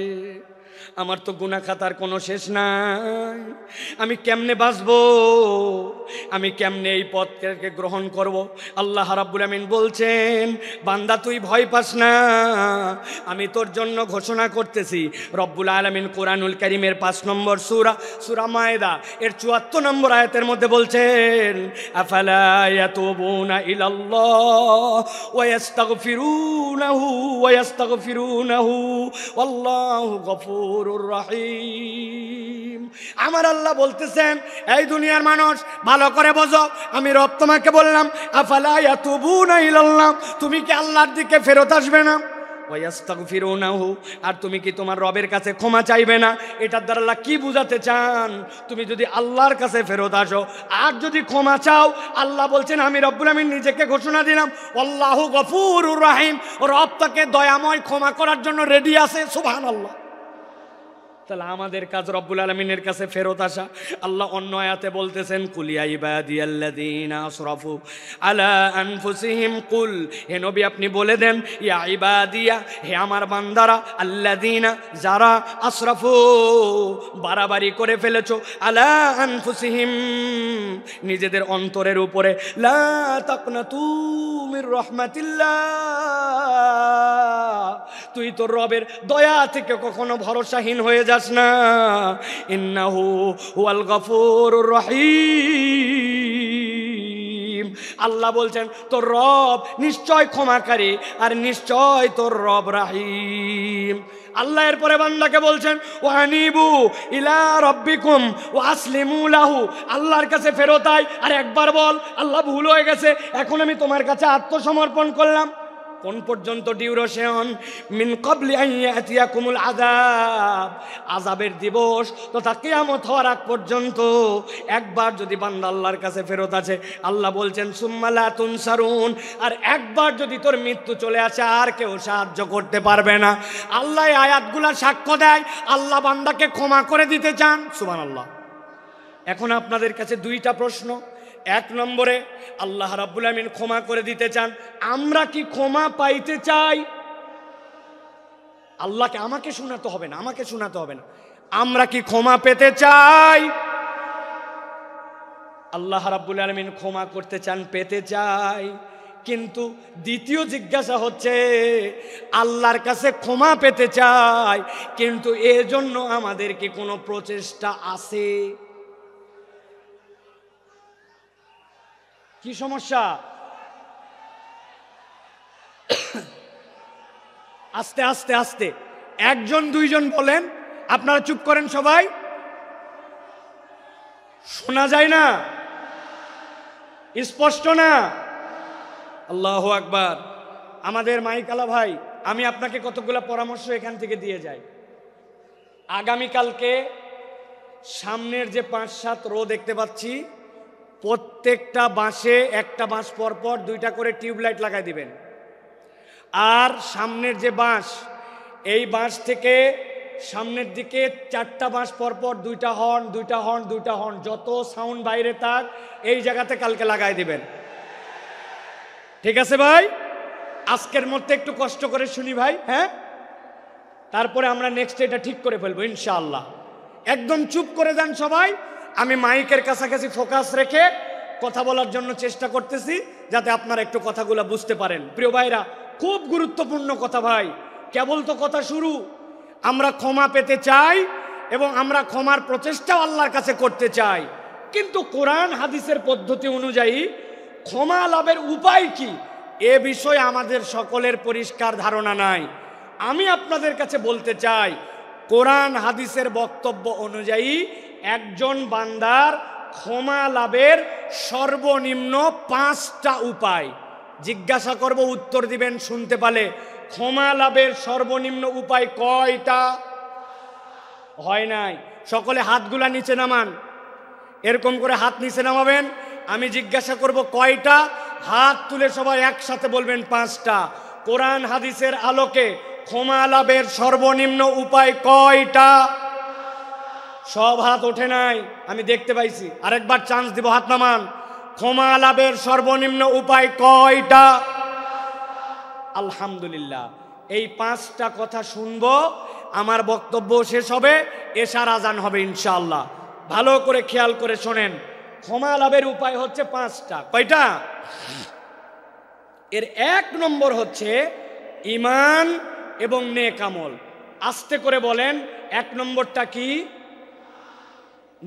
আমার তো গুনাহ খাতার কোনো শেষ নাই, আমি কেমনে বাঁচবো, আমি কেমনে এই পথকে গ্রহণ করব। আল্লাহ রাব্বুল আমিন বলছেন, বান্দা তুই ভয় পাস না, আমি তোর জন্য ঘোষণা করতেছি। রব্বুল আলামিন কোরআনুল কারীমের 5 নম্বর সূরা মায়েদা এর 74 নম্বর আয়াতের মধ্যে বলছেন, আফালা ইয়াতুবুনা ইলাল্লাহ ওয়া ইয়াস্তাগফিরুনাহু ওয়াল্লাহু গফুরুর রহিম। আমার আল্লাহ বলতেছেন, এই দুনিয়ার মানুষ ভালো করে বোঝো, আমি রব তোমাকে বললাম, আফালা ইয়াতুবুনা ইলাল্লাহ, তুমি কি আল্লাহর দিকে ফেরত আসবে না? ওয়াস্তাগফিরুনাহু, আর তুমি কি তোমার রবের কাছে ক্ষমা চাইবে না? এটার দ্বারা আল্লাহ কি বুঝাতে চান? তুমি যদি আল্লাহর কাছে ফেরত আসো আর যদি ক্ষমা চাও, আল্লাহ বলছেন আমি রব্বুল আমিন নিজেকে ঘোষণা দিলাম, আল্লাহু গফুরুর রহিম, রব তাকে দয়াময় ক্ষমা করার জন্য রেডি আছে। সুবহানাল্লাহ। তাহলে আমাদের কাজ রব্বুল আলামিনের কাছে ফেরত আসা। আল্লাহ অন্য আয়াতে বলতেছেন, কুলিয়া ইবাদিয়াল্লাযীনা আসরাফু আলা আনফুসিহিম, কুল, হে নবী আপনি বলে দেন, ইয়া ইবাদিয়া, হে আমার বান্দারা, আল্লাযীনা, যারা, আসরাফু, বাড়াবাড়ি করে ফেলেছো, আলা আনফুসিহিম, নিজেদের অন্তরের উপরে, লা তাকনাতু মির রাহমাতিল্লাহ, তুই তোর রবের দয়া থেকে কখনো ভরসাহীন হয়ে যাস না। ইন্নাহু হুয়াল গফুরুর রহিম, আল্লাহ বলছেন তোর রব নিশ্চয় ক্ষমাকারী আর নিশ্চয় তোর রব রহিম। আল্লাহ এরপরে বান্দাকে বলছেন, ওয়ানিবু ইলা রাব্বিকুম ওয়া আসলিমু লাহু, আল্লাহর কাছে ফেরত আয় আর একবার বল, আল্লাহ ভুল হয়ে গেছে, এখন আমি তোমার কাছে আত্মসমর্পণ করলাম। কোন পর্যন্ত ডিউরেশন? মিন ক্বাবলি আন ইয়াতিয়াকুমুল আযাব, আযাবের দিবস তথা কিয়ামত হওয়ার আগ পর্যন্ত একবার যদি বান্দা আল্লাহর কাছে ফেরত আসে, আল্লাহ বলছেন সুম্মা লা তুনসারুন, আর একবার যদি তোর মৃত্যু চলে আসে আর কেউ সাহায্য করতে পারবে না। আল্লাহ এই আয়াতগুলা সাক্ষ্য দেয় আল্লাহ বান্দাকে ক্ষমা করে দিতে চান। সুবহানাল্লাহ। এখন আপনাদের কাছে 2টা প্রশ্ন। 1 নম্বরে, আল্লাহ রাব্বুল আমিন ক্ষমা করে দিতে চান, আমরা কি ক্ষমা পাইতে চাই? আল্লাহকে আমাকে শোনাতে হবে না, আমাকে শোনাতে হবে না, আমরা কি ক্ষমা পেতে চাই? আল্লাহ রাব্বুল আমিন ক্ষমা করতে চান, পেতে চাই। কিন্তু দ্বিতীয় জিজ্ঞাসা হচ্ছে, আল্লাহর কাছে ক্ষমা পেতে চাই, কিন্তু এজন্য আমাদের কি কোনো প্রচেষ্টা আছে? কি সমস্যা? আস্তে আস্তে আস্তে, 1-2জন বলেন, আপনারা চুপ করেন সবাই, শোনা যায় না, স্পষ্ট না? আল্লাহু আকবার। আমাদের মাইকালা ভাই, আমি আপনাকে কতগুলো পরামর্শ এখান থেকে দিয়ে যাই। আগামীকালকে সামনের যে 5-7 রো দেখতে পাচ্ছি, প্রত্যেকটা বাঁশে একটা বাঁশ পরপর 2টা করে টিউবলাইট লাগাই দিবেন। আর সামনের যে বাঁশ, এই বাঁশ থেকে সামনের দিকে 4টা বাঁশ পরপর 2টা হর্ন 2টা হর্ন 2টা হর্ন, যত সাউন্ড বাইরে থাক এই জায়গাতে কালকে লাগাই দিবেন। ঠিক আছে ভাই? আজকের মধ্যে একটু কষ্ট করে শুনি ভাই, হ্যাঁ? তারপরে আমরা নেক্সট এটা ঠিক করে ফেলবো ইনশাআল্লাহ। একদম চুপ করে যান সবাই। আমি মাইকের কাছাকাছি ফোকাস রেখে কথা বলার জন্য চেষ্টা করতেছি, যাতে আপনারা একটু কথাগুলো বুঝতে পারেন। প্রিয় ভাইরা, খুব গুরুত্বপূর্ণ কথা ভাই, কেবল তো কথা শুরু। আমরা ক্ষমা পেতে চাই এবং আমরা ক্ষমার প্রচেষ্টাও আল্লাহর কাছে করতে চাই, কিন্তু কোরআন হাদিসের পদ্ধতি অনুযায়ী ক্ষমা লাভের উপায় কি এ বিষয়ে আমাদের সকলের পরিষ্কার ধারণা নাই। আমি আপনাদের কাছে বলতে চাই, কোরআন হাদিসের বক্তব্য অনুযায়ী একজন বান্দার ক্ষমা লাভের সর্বনিম্ন 5টা উপায়। জিজ্ঞাসা করব, উত্তর দিবেন শুনতে পালে। ক্ষমা লাভের সর্বনিম্ন উপায় কয়টা? হয় নাই। সকলে হাতগুলা নিচে নামান, এরকম করে হাত নিচে নামাবেন। আমি জিজ্ঞাসা করব কয়টা, হাত তুলে সবাই একসাথে বলবেন 5টা। কোরআন হাদিসের আলোকে ক্ষমা লাভের সর্বনিম্ন উপায় কয়টা? সব হাত ওঠে নাই, আমি দেখতে পাইছি। আরেকবার চান্স দিব, হাত নামান। ক্ষমা লাভের সর্বনিম্ন উপায় কয়টা? আলহামদুলিল্লাহ। এই 5টা কথা শুনবো, আমার বক্তব্য শেষ হবে, এশার আজান হবে ইনশাআল্লাহ। ভালো করে খেয়াল করে শোনেন। ক্ষমা লাভের উপায় হচ্ছে 5টা। কয়টা? এর 1 নম্বর হচ্ছে ঈমান এবং নেক আমল। আস্তে করে বলেন, 1 নম্বরটা কি?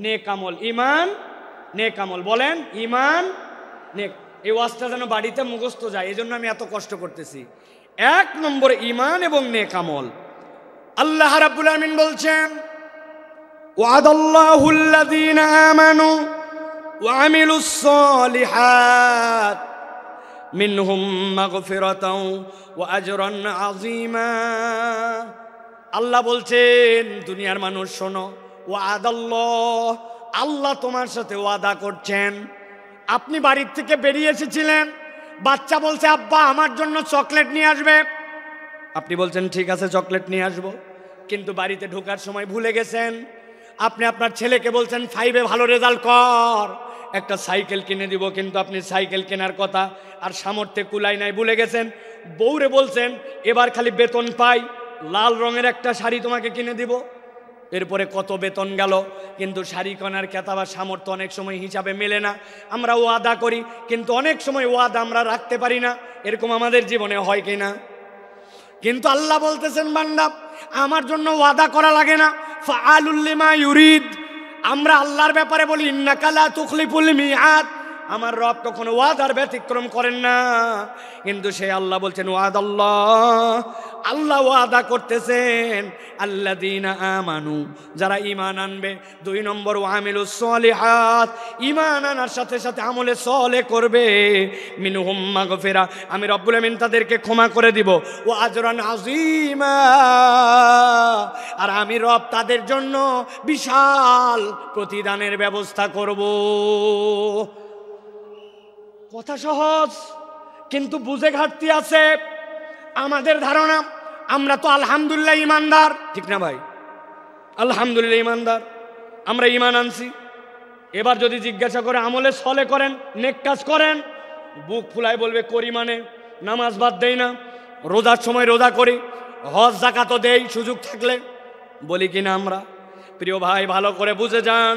নেক আমল। ঈমান, নেক আমল। বলেন, ঈমান, নেক। এই ওয়াজটা যেন বাড়িতে মুখস্থ যায়, এজন্য আমি এত কষ্ট করতেছি। 1 নম্বর ঈমান এবং নেক আমল। আল্লাহ রাব্বুল আমিন বলছেন, ওয়াদাল্লাহুল্লাযীনা আমানু ওয়া আমিলুস সালিহাত মিনহুম মাগফিরাতাও ওয়া আজরান আযীমা। আল্লাহ বলছেন, দুনিয়ার মানুষ শোনো, ওয়াদাল্লাহ, আল্লাহ তোমার সাথে ওয়াদা করছেন। আপনি বাড়ির থেকে বেরিয়ে এসেছিলেন, বাচ্চা বলছে আব্বা আমার জন্য চকলেট নিয়ে আসবে। আপনি বলছেন ঠিক আছে চকলেট নিয়ে আসবো, কিন্তু বাড়িতে ঢোকার সময় ভুলে গেছেন। আপনি আপনার ছেলেকে বলছেন 5-এ ভালো রেজাল্ট কর, একটা সাইকেল কিনে দিব, কিন্তু আপনি সাইকেল কেনার কথা আর সামর্থ্যে কুলাই নাই, ভুলে গেছেন। বউরে বলছেন এবার খালি বেতন পাই লাল রঙের একটা শাড়ি তোমাকে কিনে দিব। এরপরে কত বেতন গেল, কিন্তু শাড়ি কেনার ক্রেতা বা সামর্থ্য অনেক সময় হিসাবে মেলে না। আমরা ওয়াদা করি, কিন্তু অনেক সময় ওয়াদা আমরা রাখতে পারি না। এরকম আমাদের জীবনে হয় কিনা? কিন্তু আল্লাহ বলতেছেন, বান্দা আমার জন্য ওয়াদা করা লাগে না, ফাআলুল লিমা ইউরিদ। আমরা আল্লাহর ব্যাপারে বলি ইন্নাকা লা তুখলিফুল মিআদ। আমার রব কখনো ওয়াদার ব্যতিক্রম করেন না, কিন্তু সে আল্লাহ বলছেন ওয়াদাল্লাহ, আল্লাহ ওয়াদা করতেছেন আল্লাযীনা আমানু, যারা ঈমান আনবে। 2 নম্বর ওয়া আমিলুস সালিহাত, ঈমান আনার সাথে সাথে আমলে সালেহ করবে। মিনহুম মাগফিরা, আমি রব্বুল আমিন তাদেরকে ক্ষমা করে দিব। ওয়া আজরান আযীমা, আর আমি রব তাদের জন্য বিশাল প্রতিদানের ব্যবস্থা করব। কথা সহজ, কিন্তু বুঝে ঘাটতি আছে। আমাদের ধারণা আমরা তো আলহামদুলিল্লাহ ইমানদার, ঠিক না ভাই? আলহামদুলিল্লাহ ইমানদার, আমরা ইমান আনছি। এবার যদি জিজ্ঞাসা করে আমলে সলে করেন, নেক কাজ করেন, বুক ফুলায় বলবে করি, মানে নামাজ বাদ দেই না, রোজার সময় রোজা করি, হজ যাকাতও দেই সুযোগ থাকলে, বলি কিনা আমরা? প্রিয় ভাই, ভালো করে বুঝে যান,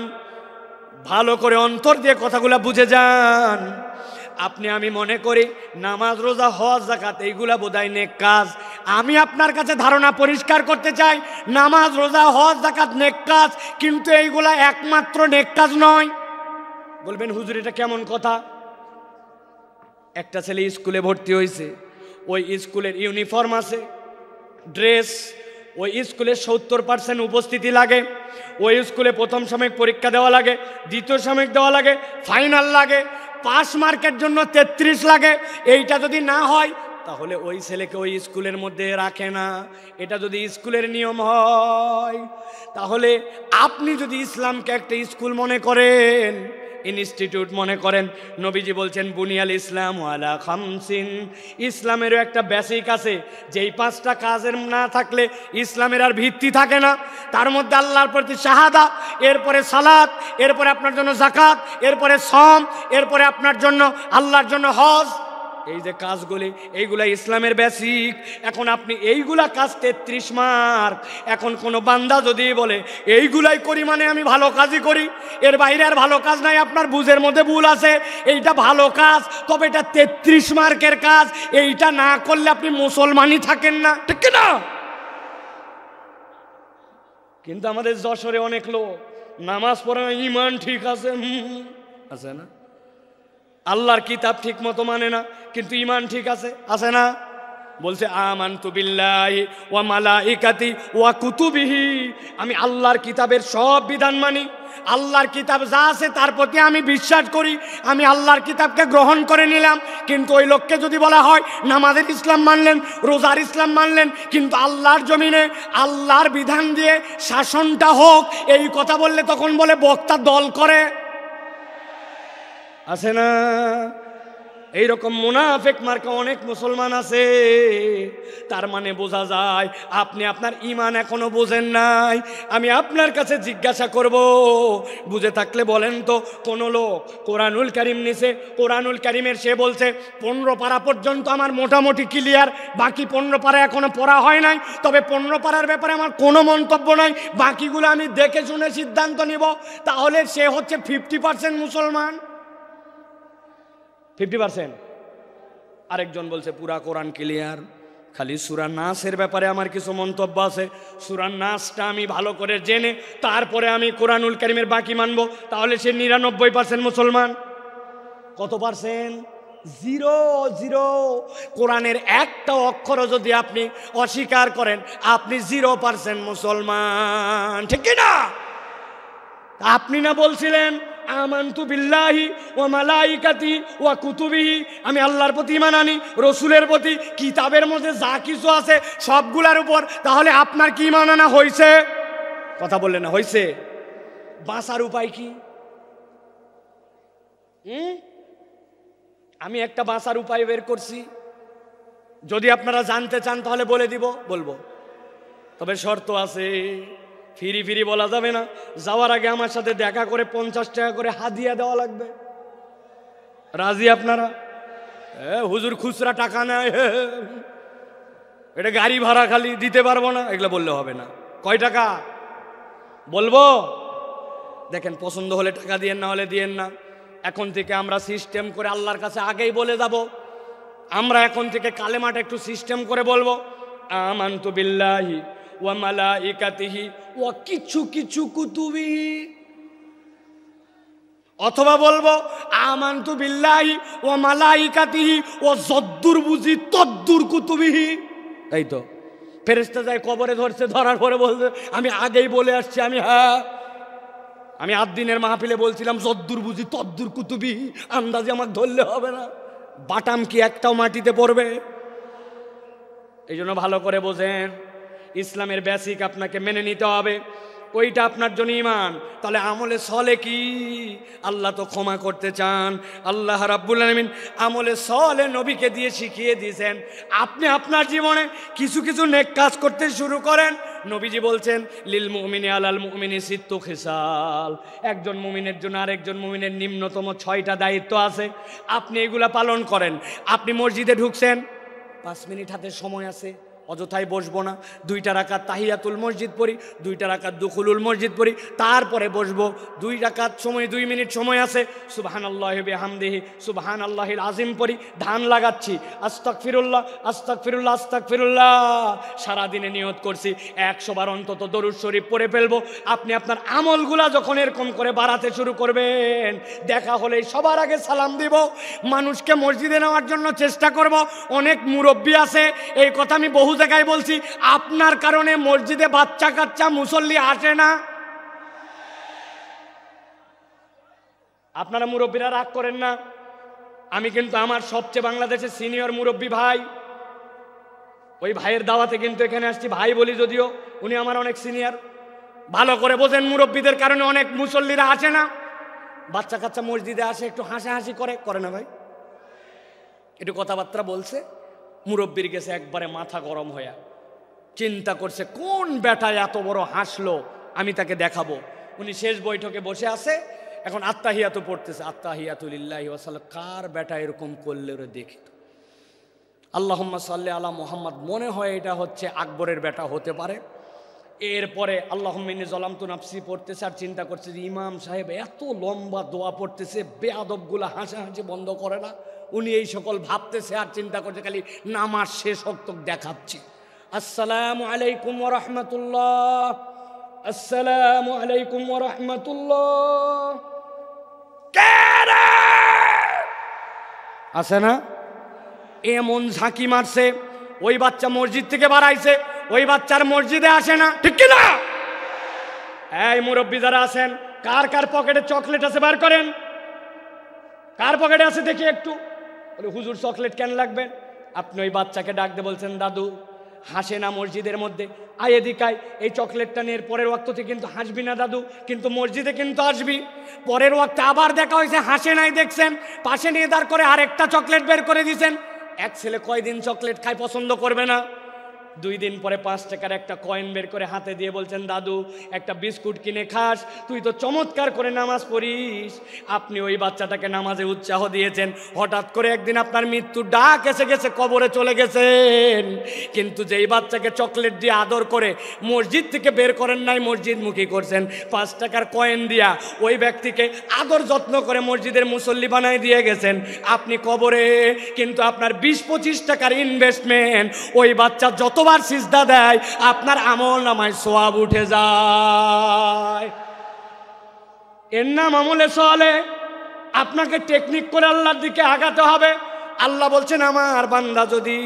ভালো করে অন্তর দিয়ে কথাগুলো বুঝে যান। আপনি আমি মনে করি নামাজ রোজা হজ যাকাত এইগুলা বোধহয় নেক কাজ। আমি আপনার কাছে ধারণা পরিষ্কার করতে চাই, নামাজ রোজা হজ যাকাত নেক কাজ, কিন্তু এইগুলা একমাত্র নেক কাজ নয়। বলবেন হুজুর এটা কেমন কথা? একটা ছেলে স্কুলে ভর্তি হয়েছে, ওই স্কুলের ইউনিফর্ম আছে, ড্রেস, ওই স্কুলে 70% উপস্থিতি লাগে, ওই স্কুলে প্রথম সাময়িক পরীক্ষা দেওয়া লাগে, দ্বিতীয় সাময়িক দেওয়া লাগে, ফাইনাল লাগে, পাস মার্কের জন্য 33 লাগে। এইটা যদি না হয় তাহলে ওই ছেলেকে ওই স্কুলের মধ্যে রাখে না। এটা যদি স্কুলের নিয়ম হয়, তাহলে আপনি যদি ইসলামকে একটা স্কুল মনে করেন, ইনস্টিটিউট মনে করেন। নবীজি বলছেন বুনিয়াল ইসলাম আলা খামসিন, ইসলামেরও একটা বেসিক আছে, যেই 5টা কাজের না থাকলে ইসলামের আর ভিত্তি থাকে না। তার মধ্যে আল্লাহর প্রতি শাহাদা, এরপরে সালাত, এরপরে আপনার জন্য যাকাত, এরপরে সম, এরপরে আপনার জন্য আল্লাহর জন্য হজ। এই যে কাজগুলি, এইগুলা ইসলামের বেসিক। এখন আপনি এইগুলা কাজ 33 মার্ক। এখন কোনো বান্দা যদি বলে এইগুলাই করি মানে আমি ভালো কাজই করি, এর বাইরে আর ভালো কাজ নাই, আপনার বুঝের মধ্যে ভুল আছে। এইটা ভালো কাজ, তবে এটা 33 মার্কের কাজ। এইটা না করলে আপনি মুসলমানই থাকেন না, ঠিক না? কিন্তু আমাদের যশোরে অনেক লোক নামাজ পড়ে না, ইমান ঠিক আছে, আছে না? আল্লাহর কিতাব ঠিক মতো মানে না, কিন্তু ইমান ঠিক আছে না? বলছে আমানতু বিল্লাহি ওয়া মালাইকাতি ওয়া কুতুবিহি, আমি আল্লাহর কিতাবের সব বিধান মানি। আল্লাহর কিতাব যা আছে তার প্রতি আমি বিশ্বাস করি, আমি আল্লাহর কিতাবকে গ্রহণ করে নিলাম। কিন্তু ওই লোককে যদি বলা হয় নামাজের ইসলাম মানলেন, রোজার ইসলাম মানলেন, কিন্তু আল্লাহর জমিনে আল্লাহর বিধান দিয়ে শাসনটা হোক, এই কথা বললে তখন বলে বক্তা দল করে, আছে না? এইরকম মুনাফিক মার্কা অনেক মুসলমান আছে। তার মানে বোঝা যায় আপনি আপনার ঈমান এখনো বোঝেন নাই। আমি আপনার কাছে জিজ্ঞাসা করব, বুঝে থাকলে বলেন তো, কোন লোক কোরআনুল কারীম নিছে, কোরআনুল কারীমের সে বলছে 15 পারা পর্যন্ত আমার মোটামুটি ক্লিয়ার, বাকি 15 পারা এখনো পড়া হয় নাই, তবে 15 পারার ব্যাপারে আমার কোনো মন্তব্য নাই, বাকিগুলো আমি দেখে শুনে সিদ্ধান্ত নিব, তাহলে সে হচ্ছে 50% মুসলমান। 50%। আরেকজন বলছে পুরা কোরআন ক্লিয়ার, খালি সূরা নাসের ব্যাপারে আমার কিছু মন্তব্য আছে, সূরা নাসটা আমি ভালো করে জেনে তারপরে আমি কোরআনুল কারীমের বাকি মানবো, তাহলে সে 99% মুসলমান। কত পার্সেন্ট? 0 কোরআনের একটা অক্ষরও যদি আপনি অস্বীকার করেন, আপনি 0% মুসলমান, ঠিক না? আপনি না বলছিলেন আমানতু বিল্লাহি ওয়া মালাইকাতি ওয়া কুতুবিহি, আমি আল্লাহর প্রতি ঈমান আনি, রসুলের প্রতি, কিতাবের মধ্যে যা কিছু আছে সবগুলোর উপর, তাহলে আপনার কি ঈমান আনা হয়েছে? কথা বললেন না, হয়েছে? বাঁচার উপায় কি? আমি একটা বাঁচার উপায় বের করছি, যদি আপনারা জানতে চান তাহলে বলবো, তবে শর্ত আছে। ফিরি বলা যাবে না, যাওয়ার আগে আমার সাথে দেখা করে 50 টাকা করে হাদিয়া দেওয়া লাগবে। রাজি আপনারা? হুজুর খুচরা টাকা নেয়, এটা গাড়ি ভাড়া খালি দিতে পারবো না, এগুলো বললে হবে না। কয় টাকা বলবো? দেখেন, পছন্দ হলে টাকা দিয়েন, না হলে দিয়েন না। এখন থেকে আমরা সিস্টেম করে আল্লাহর কাছে আগেই বলে যাব। আমরা এখন থেকে কালেমাটা একটু সিস্টেম করে বলবো, আমানতু বিল্লাহি ওয়া মালাইকাতিহি ওয়া কিছু কুতুবিহি, অথবা বলবো আমানতু বিল্লাহি ওয়া মালাইকাতিহি ওয়া যদ্দুর বুঝি তদ্দুর কুতুবিহি। এই তো ফেরেশতা যায় কবরে ধরছে, ধরার পরে বলছে আমি আগেই বলে আসছি, আমি 8 দিনের মাহফিলে বলছিলাম যদ্দুর বুঝি তদ্দুর কুতুবিহি, আন্দাজে আমাকে ধরলে হবে না, বাটাম কি একটাও মাটিতে পড়বে? এই জন্য ভালো করে বোঝেন, ইসলামের বেসিক আপনাকে মেনে নিতে হবে, ওইটা আপনার জন্য ঈমান। তাহলে আমলে সলে কি? আল্লাহ তো ক্ষমা করতে চান, আল্লাহ রাব্বুল আলামিন আমলে সলে নবীকে দিয়ে শিখিয়ে দিয়েছেন। আপনি আপনার জীবনে কিছু নেক কাজ করতে শুরু করেন। নবীজি বলছেন লিল মুমিনি আলাল মুমিনি সিত্তু খিসাল, একজন মুমিনের জন্য আরেকজন মুমিনের নিম্নতম 6টা দায়িত্ব আছে, আপনি এগুলা পালন করেন। আপনি মসজিদে ঢুকছেন, 5 মিনিট হাতে সময় আছে, অযথায় বসবো না, 2 রাকাত তাহিয়াতুল মসজিদ পড়ি, 2 রাকাত দুখুলুল মসজিদ পড়ি, তারপরে বসবো। 2 রাকাত সময়, 2 মিনিট সময় আছে, সুবহানাল্লাহি বিহামদিহি সুবহানাল্লাহিল আযীম পড়ি, ধান লাগাচ্ছি, আস্তাগফিরুল্লাহ আস্তাগফিরুল্লাহ আস্তাগফিরুল্লাহ, সারাদিনে নিয়ত করছি 100 বার অন্তত দরুদ শরীফ পড়ে ফেলবো। আপনি আপনার আমলগুলা যখন এরকম করে বাড়াতে শুরু করবেন, দেখা হলেই সবার আগে সালাম দিব, মানুষকে মসজিদে নেওয়ার জন্য চেষ্টা করব। অনেক মুরব্বী আছে, এই কথা আমি বহু জায়গায় বলছি, আপনার কারণে মসজিদে বাচ্চা কাচ্চা মুসল্লি আসে না। আপনারা মুরব্বীরা রাগ করেন না, আমি কিন্তু আমার সবচেয়ে বাংলাদেশের সিনিয়র মুরব্বী ভাই, ওই ভাইয়ের দাওয়াতে কিন্তু এখানে আসছি, ভাই বলি যদিও উনি আমার অনেক সিনিয়র। ভালো করে বোঝেন, মুরব্বীদের কারণে অনেক মুসল্লিরা আসে না। বাচ্চা কাচ্চা মসজিদে আসে একটু হাসাহাসি করে না ভাই? একটু কথাবার্তা বলছে, মুরব্বির গেছে একবারে মাথা গরম হয়ে চিন্তা করছে কোন বেটায় এত বড় হাসলো, আমি তাকে দেখাবো। উনি শেষ বৈঠকে বসে আছে, এখন আত্তাহিয়াতু পড়তেছে, আত্তাহিয়াতু লিল্লাহি ওয়া সাল্লাম। কার বেটা এরকম করলে রে দেখি তো, আল্লাহুম্মা সাল্লি আলা মুহাম্মদ। মনে হয় এটা হচ্ছে আকবরের বেটা হতে পারে। এরপরে আল্লাহুম্মা ইন্নী যালামতু নাফসি পড়তেছে, আর চিন্তা করছে যে ইমাম সাহেব এত লম্বা দোয়া পড়তেছে, বেয়াদবগুলা হাসাহাসি বন্ধ করে না। উনি এই সকল ভাবতেছে আর চিন্তা করছে, খালি নামাজ শেষ হক্ত দেখাচ্ছি। আসসালামু আলাইকুম ওয়া রাহমাতুল্লাহ, আসসালামু আলাইকুম ওয়া রাহমাতুল্লাহ। আছে না এমন ঝাঁকি মারছে, ওই বাচ্চা মসজিদ থেকে বাড়াইছে, ওই বাচ্চার মসজিদে আসে না, ঠিক কি না? এই মুরব্বী যারা আছেন, কার কার পকেটে চকলেট আছে বার করেন। কার পকেটে আছে দেখি একটু। বলে হুজুর চকলেট কেন লাগবে? আপনি ওই বাচ্চাকে ডাক দিয়ে বলছেন, দাদু হাসে না মসজিদের মধ্যে, আয় এদিকায়, এই চকলেটটা নিয়ে পরের ওয়াক্ততে কিন্তু হাসবি না দাদু, কিন্তু মসজিদে কিন্তু আসবি। পরের ওয়াক্তে আবার দেখা হয়েছে, হাসে নাই, দেখছেন পাশে নিয়ে দাঁড় করে আরেকটা চকলেট বের করে দিয়েছেন। এক ছেলে কয়দিন চকলেট খায় পছন্দ করবে না? 2 দিন পরে 5 টাকার একটা কয়েন বের করে হাতে দিয়ে বলছেন, দাদু একটা বিস্কুট কিনে খাস, তুই তো চমৎকার করে নামাজ পড়িস। আপনি ওই বাচ্চাটাকে নামাজে উৎসাহ দিয়েছেন, হঠাৎ করে একদিন আপনার মৃত্যুর ডাক এসে গেছে, কবরে চলে গেছেন। কিন্তু যেই বাচ্চাকে চকলেট দিয়ে আদর করে মসজিদ থেকে বের করেন নাই, মসজিদমুখী করছেন, 5 টাকার কয়েন দিয়া ওই ব্যক্তিকে আদর যত্ন করে মসজিদের মুসল্লি বানাই দিয়ে গেছেন আপনি কবরে। কিন্তু আপনার 20-25 টাকার ইনভেস্টমেন্ট, ওই বাচ্চা যতবার সিজদা দেয় আপনার আমল নামায় সওয়াব উঠে যায়। এর নাম আমলে সলে। আপনাকে টেকনিক করে আল্লাহর দিকে আগাতে হবে। আল্লাহ বলছেন, আমার বান্দা যদি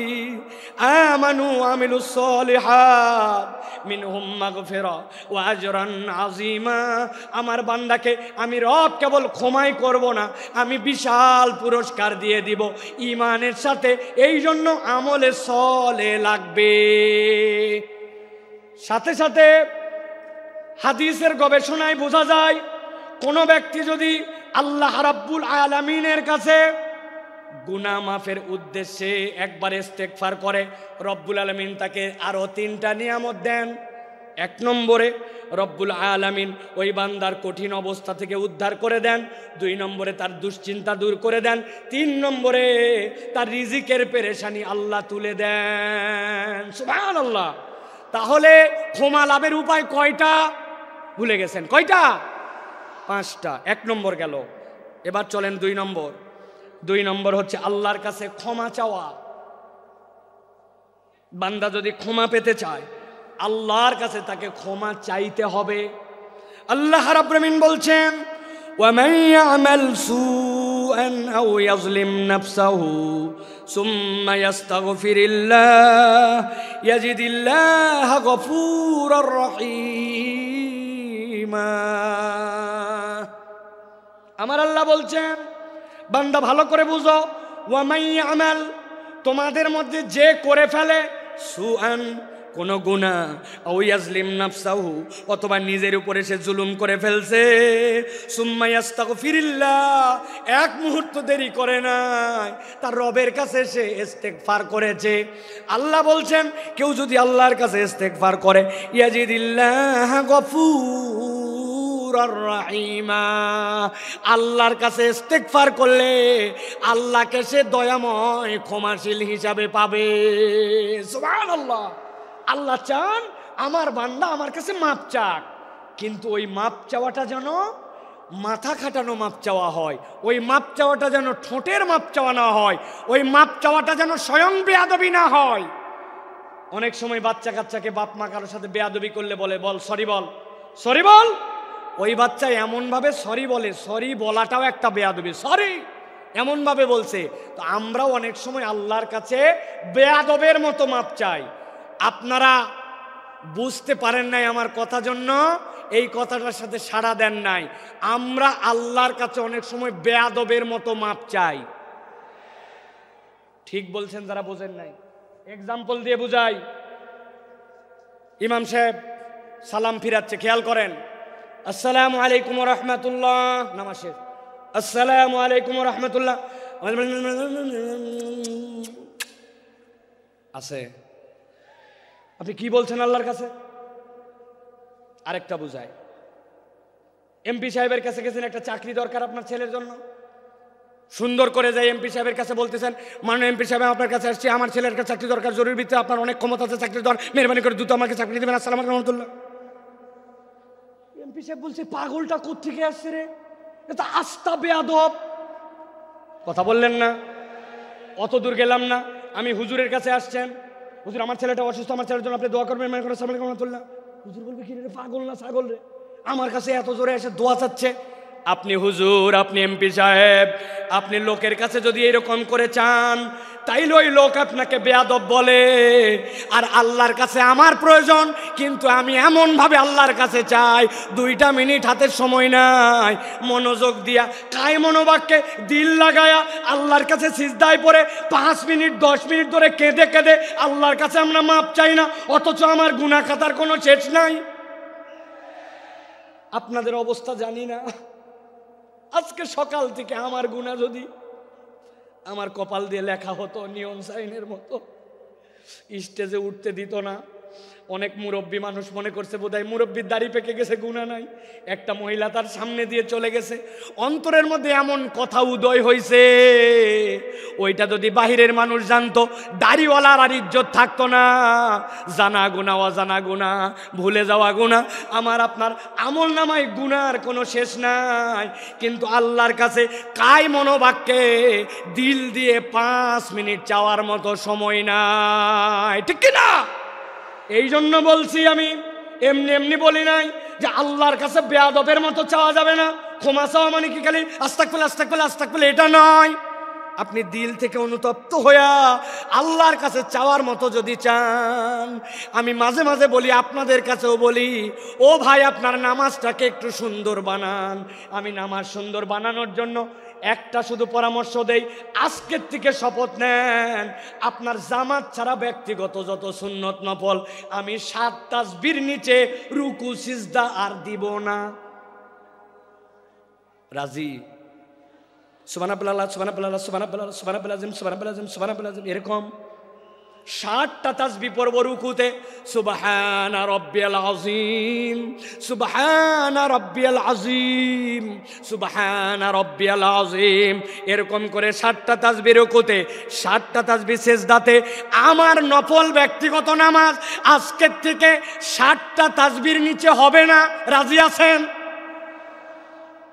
আমানু আমিলুস সলিহাত মিনহুম মাগফিরা ওয়া আজরান আযীমা, আমার বান্দাকে আমি রব কেবল ক্ষমাই করব না, আমি বিশাল পুরস্কার দিয়ে দিব ঈমানের সাথে। এই জন্য আমলে সলে লাগবে। সাথে সাথে হাদিসের গবেষণায় বোঝা যায়, কোন ব্যক্তি যদি আল্লাহ রাব্বুল আলামিনের কাছে গুনাহ মাফের উদ্দেশ্যে একবার ইস্তেগফার করে, রব্বুল আলামিন তাকে আরো 3টা নিয়ামত দেন। 1 নম্বরে রব্বুল আলামিন ওই বান্দার কঠিন অবস্থা থেকে উদ্ধার করে দেন। 2 নম্বরে তার দুশ্চিন্তা দূর করে দেন। 3 নম্বরে তার রিজিকের পেরেশানি আল্লাহ তুলে দেন। সুবহানাল্লাহ। তাহলে ক্ষমা লাভের উপায় কয়টা? ভুলে গেছেন কয়টা? 5টা। 1 নম্বর গেল, এবার চলেন 2 নম্বর। 2 নম্বর হচ্ছে আল্লাহর কাছে ক্ষমা চাওয়া। বান্দা যদি ক্ষমা পেতে চায়, আল্লাহর কাছে তাকে ক্ষমা চাইতে হবে। আল্লাহ রাব্বুল আমিন বলছেন, وَمَن يَعْمَلْ سُوءًا أَوْ يَظْلِمْ نَفْسَهُ ثُمَّ يَسْتَغْفِرِ اللَّهَ يَجِدِ اللَّهَ غَفُورًا رَحِيمًا। আমার আল্লাহ বলছেন, বান্দা ভালো করে বুঝো, ওয়ামান ইয়ামাল, তোমাদের মধ্যে যে করে ফেলে সুআন, কোন গুনাহ, আও ইয়াজলিম নাফসাহু, অথবা নিজের উপরে সে জুলুম করে ফেলছে, সুম্মা ইস্তাগফিরিল্লাহ, 1 মুহূর্ত দেরি করে নাই, তার রবের কাছে সে ইস্তেগফার করেছে। আল্লাহ বলছেন, কেউ যদি আল্লাহর কাছে ইস্তেগফার করে, ইয়াজিদিল্লাহ গফুর রাহিমা, আল্লাহর কাছে ইস্তেগফার করলে আল্লাহকে সে দয়াময় ক্ষমাশীল হিসাবে পাবে। সুবহানাল্লাহ। আল্লাহ চান আমার বান্দা আমার কাছে মাপ চাক, কিন্তু ওই মাপ চাওয়াটা যেন মাথা খাটানো মাপ চাওয়া হয়, ওই মাপ চাওয়াটা যেন ঠোঁটের মাপ চাওয়া না হয়, ওই মাপ চাওয়াটা যেন স্বয়ং বেয়াদবি না হয়। অনেক সময় বাচ্চা কাচ্চাকে বাপ মা কারোর সাথে বেয়াদবি করলে বলে, বল সরি, বল সরি বল। ওই বাচ্চা এমনভাবে সরি বলে, সরি বলাটাও একটা বেয়াদবি, সরি এমনভাবে বলছে। তো আমরাও অনেক সময় আল্লাহর কাছে বেয়াদবের মতো মাপ চাই। আপনারা বুঝতে পারেন নাই আমার কথা, জন্য এই কথাটার সাথে সাড়া দেন নাই। আমরা আল্লাহর কাছে অনেক সময় বেয়াদবের মতো মাপ চাই। ঠিক বলছেন যারা বোঝেন নাই। এক্সাম্পল দিয়ে বুঝাই। ইমাম সাহেব সালাম ফিরাচ্ছে, খেয়াল করেন, আসসালামু আলাইকুম ওয়া রাহমাতুল্লাহ, নামাজ শেষ, আসসালামু আলাইকুম ওয়া রাহমাতুল্লাহ আছে। আপনি কি বলছেন আল্লাহর কাছে? আরেকটা বুঝায়, এমপি সাহেবের কাছে গেছেন, একটা চাকরি দরকার আপনার ছেলের জন্য, সুন্দর করে যাই এমপি সাহেবের কাছে বলতেছেন, মাননীয় এমপি সাহেব আপনার কাছে আসছি, আমার ছেলের একটা চাকরি দরকার, জরুরি ভিত্তিতে, আপনার অনেক ক্ষমতা আছে, চাকরি দরকার, মেহরবানি করে দ্রুত আমাকে চাকরি দেবেন, আসসালামু আলাইকুম রহমতুল্লাহ। এমপি সাহেব বলছে, পাগলটা কোত্থেকে আসছে রে, এটা আস্তা বেয়াদব। কথা বললেন না? অত দূর গেলাম না, আমি হুজুরের কাছে আসছেন, হুজুর আমার ছেলেটা অসুস্থ, আমার ছেলের জন্য আপনি দোয়া করবেন, মেহরবানি করে আসসালামু আলাইকুম রহমতুল্লাহ। হুজুর বলবে, কি রে পাগল না ছাগল রে, আমার কাছে এত জোরে এসে দোয়া চাচ্ছে। আপনি হুজুর, আপনি এমপি সাহেব, আপনি লোকের কাছে যদি এরকম করে চান, তাইলে ওই লোক আপনাকে বেয়াদব বলে। আর আল্লাহর কাছে আমার প্রয়োজন, কিন্তু আমি এমনভাবে আল্লাহর কাছে চাই, 2টা মিনিট হাতের সময় নাই, মনোযোগ দিয়া কায় মনোবাক্যে দিল লাগায়া আল্লাহর কাছে সিজদায় পড়ে 5 মিনিট 10 মিনিট ধরে কেঁদে কেঁদে আল্লাহর কাছে আমরা মাপ চাই না, অথচ আমার গুনাহ খাতার কোনো শেষ নাই। আপনাদের অবস্থা জানি না, আজকে সকাল থেকে আমার গুনাহ যদি আমার কপাল দিয়ে লেখা হতো নিয়ন সাইনের মতো, স্টেজে উঠতে দিত না। অনেক মুরব্বী মানুষ মনে করছে বোধহয় মুরব্বীর দাড়ি পেকে গেছে, গুনাহ নাই। একটা মহিলা তার সামনে দিয়ে চলে গেছে, অন্তরের মধ্যে এমন কথা উদয় হয়েছে, ওইটা যদি বাহিরের মানুষ জানতো, দাড়িওয়ালার আর ইজ্জত থাকতো না। জানা গুনাহ, অজানা গুনাহ, ভুলে যাওয়া গুনাহ, আমার আপনার আমল নামায় গুনার কোনো শেষ নাই। কিন্তু আল্লাহর কাছে কায় মনোবাক্যে দিল দিয়ে 5 মিনিট চাওয়ার মতো সময় নাই, ঠিক কিনা? এই জন্য বলছি, আমি এমনি এমনি বলি নাই যে আল্লাহর কাছে বেয়াদবের মতো চাওয়া যাবে না। ক্ষমা চাওয়া মানে কি খালি আস্তাগফিরুল্লাহ আস্তাগফিরুল্লাহ আস্তাগফিরুল্লাহ, এটা নয়। আপনি দিল থেকে অনুতপ্ত হইয়া আল্লাহর কাছে চাওয়ার মতো যদি চান, আমি মাঝে মাঝে বলি, আপনাদের কাছেও বলি, ও ভাই আপনার নামাজটাকে একটু সুন্দর বানান। আমি নামাজ সুন্দর বানানোর জন্য একটা শুধু পরামর্শ দেই, আজকের থেকে শপথ নেন, আপনার জামাত ছাড়া ব্যক্তিগত যত সুন্নত নফল আমি 7 তাসবির নিচে রুকু সিজদা আর দিব না। রাজি? সুবহানাল্লাহ সুবহানাল্লাহ সুবহানাল্লাহ সুবহানাল্লাহ সুবহানাল্লাহ সুবহানাল্লাহ, এরকম 60টা তাসবিহ পড়ব রুকুতে, সুবহানা রাব্বিয়াল আযীম সুবহানা রাব্বিয়াল আযীম সুবহানা রাব্বিয়াল আযীম, এরকম করে 60টা তাসবিহ রুকুতে, 60টা তাসবিহ সিজদাতে। আমার নফল ব্যক্তিগত নামাজ আজকের থেকে 60টা তাসবিহর নিচে হবে না। রাজি আছেন